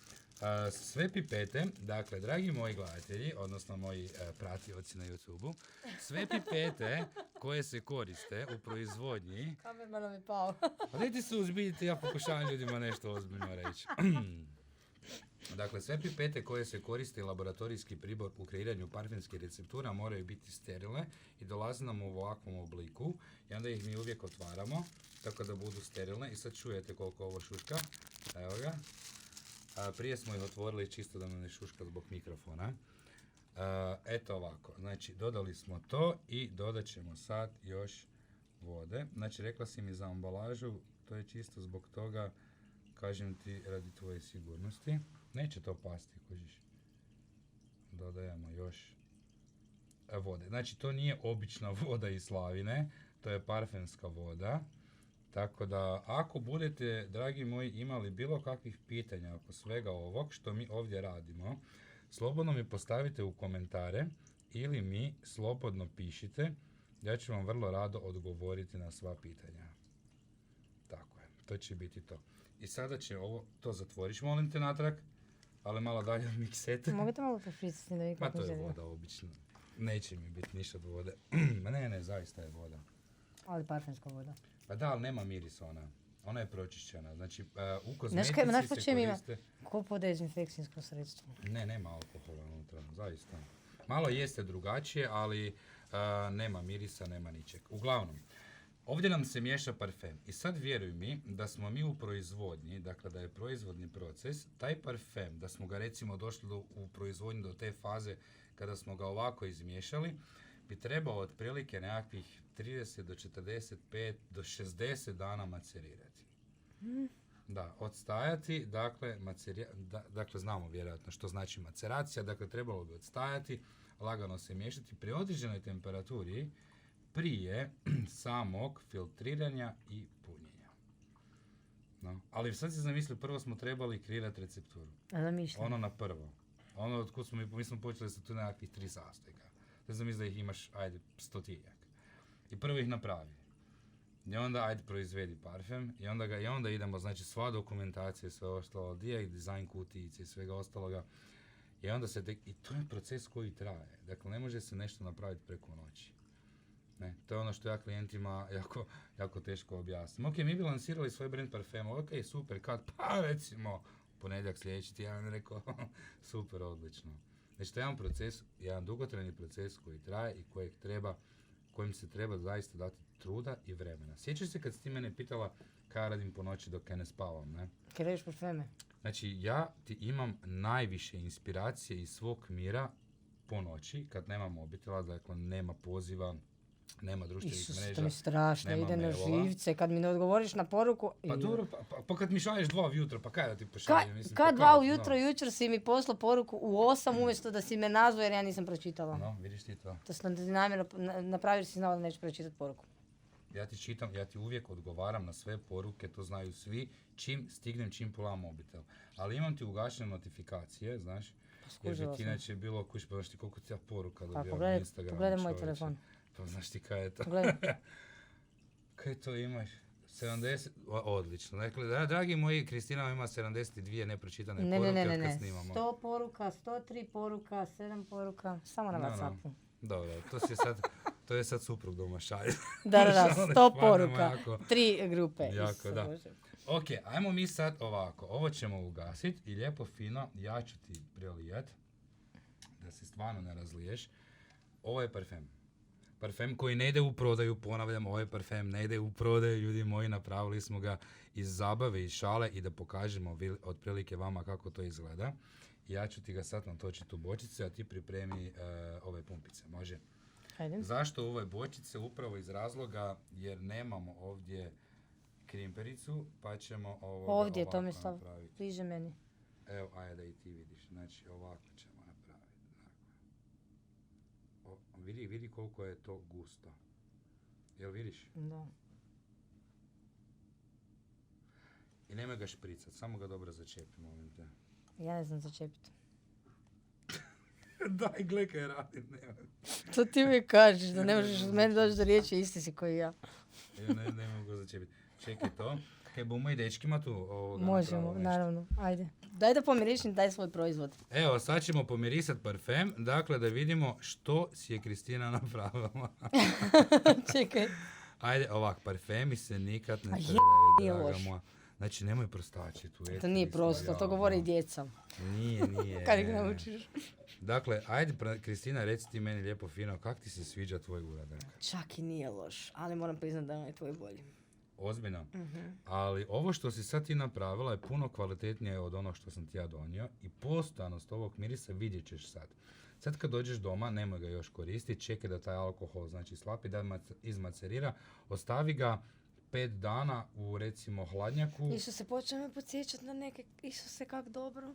Sve pipete, dakle, dragi moji gledatelji, odnosno moji pratioci na YouTube-u, sve pipete koje se koriste u proizvodnji... Kamerman nam je pao. Pa dajte se uzbiljite, ja pokušavam ljudima nešto ozbiljno reći. Dakle, sve pipete koje se koriste laboratorijski pribor u kreiranju parfemskih receptura moraju biti sterilne i dolaze nam u ovakvom obliku i onda ih mi uvijek otvaramo tako da budu sterilne i sad čujete koliko ovo šuška. Evo ga. Prije smo ih otvorili čisto da nam ne šuška zbog mikrofona. Eto ovako, znači dodali smo to i dodat ćemo sad još vode. Znači rekla si mi za ambalažu, to je čisto zbog toga, kažem ti radi tvoje sigurnosti. Neće to pasti, kužiš. Dodajemo još vode. Znači to nije obična voda iz slavine, to je parfemska voda. Tako da, ako budete, dragi moji, imali bilo kakvih pitanja oko svega ovog što mi ovdje radimo, slobodno mi postavite u komentare ili mi slobodno pišite. Ja ću vam vrlo rado odgovoriti na sva pitanja. Tako je, to će biti to. I sada će to zatvoriš, molim te, natrag, ali malo dalje od miksete. Možete malo pošpricati da vi Ma kako to je želimo. voda obično. Neće mi biti ništa od vode. Ma ne, zaista je voda. Ali parfemska voda. Pa da, ali nema mirisa ona. Ona je pročišćena. Znači, u Znaš kozmetici po se čem ima? koriste... Ko po dezinfekcijsko sredstvo. Ne, nema alkohola unutra, zaista. Malo jeste drugačije, ali nema mirisa, nema ničeg. Uglavnom, ovdje nam se miješa parfem. I sad vjeruj mi da smo mi u proizvodnji, dakle da je proizvodni proces, taj parfem, da smo ga recimo došli u proizvodnji do te faze kada smo ga ovako izmiješali, bi trebao otprilike nekakvih 30 do 45 do 60 dana macerirati. Da, odstajati, dakle, dakle znamo vjerojatno što znači maceracija, dakle trebalo bi odstajati, lagano se miješati pri određenoj temperaturi prije samog filtriranja i punjenja. No, ali sad si zamislili, prvo smo trebali kreirati recepturu. Zamišljam. Ono na prvo. Ono od kud mi smo počeli sa tu nekakvih 3 sastojka. Sad zamisli da ih imaš, ajde, 100-tinjak. I prvo ih napravi. I onda ajde proizvedi parfem i onda idemo, znači sva dokumentacija, sve ostalo, dizajn kutijice i svega ostaloga. I onda i to je proces koji traje. Dakle, ne može se nešto napraviti preko noći. Ne, to je ono što ja klijentima jako teško objasnim. Ok, mi bi lansirali svoj brand parfema, ok, super, kad? Pa recimo, ponedjeljak sljedeći tjedan, rekao, super, odlično. Znači, to je jedan proces, jedan dugotrajni proces koji traje i kojim se treba zaista dati truda i vremena. Sjećaš se kad si ti mene pitala kada radim po noći dok ja ne spavam, ne? Kaj radiš parfeme? Znači, ja ti imam najviše inspiracije iz svog mira po noći, kad nema mobitela, dakle nema poziva, nema društvenih Isus, mreža. to mi strašno nema ide na mailova. živce kad mi ne odgovoriš na poruku. Pa dobro, pa kad mi šalješ 2 ujutro, pa kaj da ti Kad pošaljem? Mislim, kad pa 2 kaj, ujutro, no. jučer si mi poslao poruku u 8 umjesto da si me nazvao jer ja nisam pročitala. No, vidiš ti to. To sam ti namjerno napravio jer si znao da neću pročitati poruku. Ja ti uvijek odgovaram na sve poruke, to znaju svi, čim stignem, čim pogledam mobitel. Ali imam ti ugašene notifikacije, znaš, jer bi Skužila ti sam. inače bilo, kuš, pa znaš ti koliko ti ja poruka Pa dobivam na Instagramu. pogledaj moj čovječe. telefon. Pa znaš ti kaj je to? Pogledaj. Kaj to imaš? 70, odlično. Dakle, dragi moji, Kristina ima 72 nepročitane Ne, poruke ne, ne, od ne, kad ne. snimamo. 100 poruka, 103 poruka, 7 poruka, samo na No, no. WhatsAppu. Dobro, to je sad suprug doma šalje. Da, Ono 100 stvarno poruka, jako- 3 grupe. jako, Isuse da. Bože. Ok, ajmo mi sad ovako. Ovo ćemo ugasiti i lijepo fino, ja ću ti prelijat, da se stvarno ne razliješ. Ovo je parfem. Parfem koji ne ide u prodaju, ponavljam, ovaj parfem ne ide u prodaju, ljudi moji, napravili smo ga iz zabave, iz šale i da pokažemo otprilike vama kako to izgleda. Ja ću ti ga sad natočiti u bočicu, a ti pripremi ove pumpice, može? Ajde. Zašto u ovoj bočice? Upravo iz razloga jer nemamo ovdje krimpericu, pa ćemo Ovdje, ovako Tomislav, napraviti. bliže meni. Evo, ajde da i ti vidiš. Znači, ovako ćemo napraviti. Vidi koliko je to gusto. Jel vidiš? Da. I nemoj ga špricat, samo ga dobro začepi, molim te. Ja ne znam začepiti. Daj, gle kaj radim, nemoj. To ti uvijek kažeš, da ne možeš od mene doći do riječi, isti si koji ja. Ja ne mogu ga začepiti. Čekaj to. Kaj bomo i dečkima tu ovoga Možemo, napravili nešto? naravno. Ajde. Daj da pomirišim taj svoj proizvod. Evo, sad ćemo pomirisat parfem, dakle da vidimo što si je Kristina napravila. Čekaj. Ajde, ovak, parfemi se nikad ne A je, trljaju, nije draga loš. moja. Znači, nemoj prostačiti u To nije prosto, to govori i djeca. Nije. Kad ih naučiš. Dakle, ajde, Kristina, reci ti meni lijepo fino, kak ti se sviđa tvoj uradak? Čak i nije loš, ali moram priznati da je tvoj bolji. Ozbiljno. Ali ovo što si sad ti napravila je puno kvalitetnije od onog što sam ti ja donio i postojanost ovog mirisa vidjet ćeš sad. Sad kad dođeš doma, nemoj ga još koristiti, čekaj da taj alkohol znači slapi, da izmacerira, ostavi ga 5 dana u recimo hladnjaku. Isuse, počeo me podsjećati na neke, Isuse, kak dobro.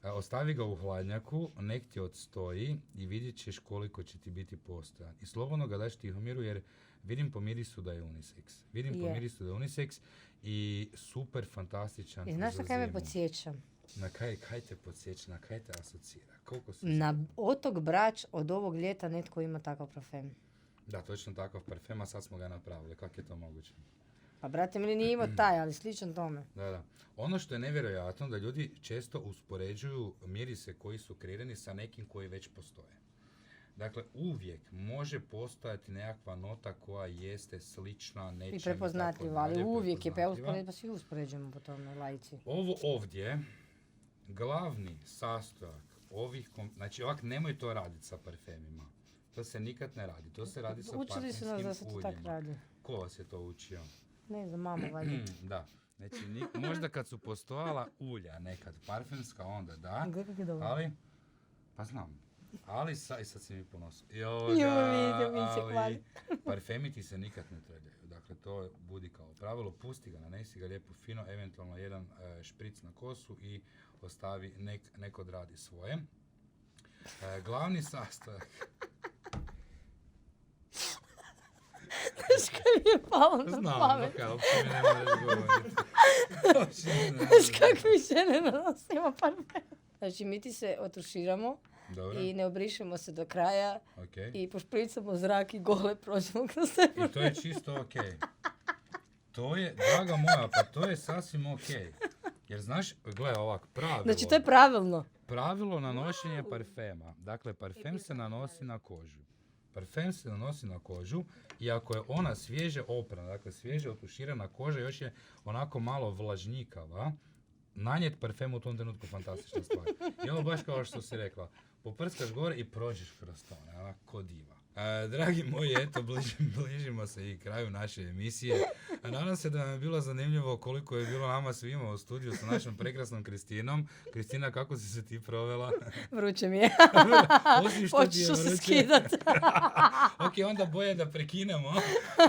Ostavi ga u hladnjaku, nek ti odstoji i vidjet ćeš koliko će ti biti postojan. I slobodno ga daš tihomiru jer vidim po mirisu da je unisex. I super fantastičan. I znaš za na kaj me zimu. podsjeća? Na kaj te podsjeća, na kaj te asocira? Koliko si... Na otok Brač od ovog ljeta netko ima takav parfem. Da, točno takav parfem, a sad smo ga napravili. Kako je to moguće? Pa brate mi nije imao taj, ali sličan tome. Da. Ono što je nevjerojatno da ljudi često uspoređuju mirise koji su kreirani sa nekim koji već postoje. Dakle, uvijek može postojati nekakva nota koja jeste slična nečem. I prepoznatljiva, ali tako dalje, uvijek je, prepoznatljiva. pa svi uspoređujemo po tome, lajci. Ovo ovdje, glavni sastojak ovih, znači ovak nemoj to raditi sa parfemima. To se nikad ne radi, to se radi sa Učili su nas da se to parfemskim tak uljima. radi. Ko vas je to učio? Ne znam, mama valjda. Da, znači možda kad su postojala ulja nekad parfemska, onda da, Gle kak je dobro. ali, pa znam, ali i sad si mi ponosio. Joj, vidio mi se hvali. Parfemi ti se nikad ne trljaju, dakle to budi kao pravilo, pusti ga, nanesi ga lijepo fino, eventualno jedan špric na kosu i ostavi, nek odradi svoje. Glavni sastojak. Znaš kaj mi je palo na Znam, pamet? ok, uopće mi ne možeš govoriti. Znaš kak mi žene nanosimo parfem? Znači mi ti se otuširamo Dobro, i ne obrišemo se do kraja okej. i pošpricamo zrak i gole prođemo kroz sve. I to je čisto okej. To je, draga moja, pa to je sasvim okej. Jer znaš, gle ovak, pravilo. Znači to je pravilno. Pravilo nanošenja parfema. Dakle, parfem se nanosi na kožu. Parfem se nanosi na kožu i ako je ona svježe oprana, dakle svježe otuširana koža, još je onako malo vlažnjikava, nanjet parfem u tom trenutku fantastična stvar. I ono baš kao što si rekla, poprskaš gore i prođeš kroz to, onak ko diva. Dragi moji, eto, bližimo se i kraju naše emisije. Nadam se da vam je bilo zanimljivo koliko je bilo nama svima u studiju sa našom prekrasnom Kristinom. Kristina, kako si se ti provela? Vruće mi je. Osim što ti je Počet ću se vruće. skidati. Ok, onda bolje da prekinemo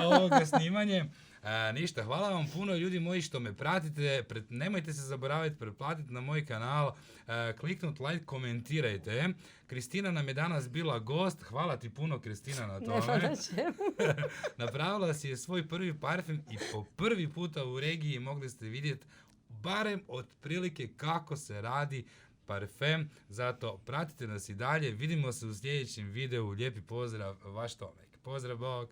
ovoga snimanje. Ništa, hvala vam puno ljudi moji što me pratite, nemojte se zaboraviti pretplatiti na moj kanal, kliknut like, komentirajte. Kristina nam je danas bila gost, hvala ti puno Kristina na tome. Nema na čemu. Napravila si je svoj prvi parfem i po prvi puta u regiji mogli ste vidjeti barem otprilike kako se radi parfem, zato pratite nas i dalje, vidimo se u sljedećem videu, lijepi pozdrav, vaš Tomek. Pozdrav, bog!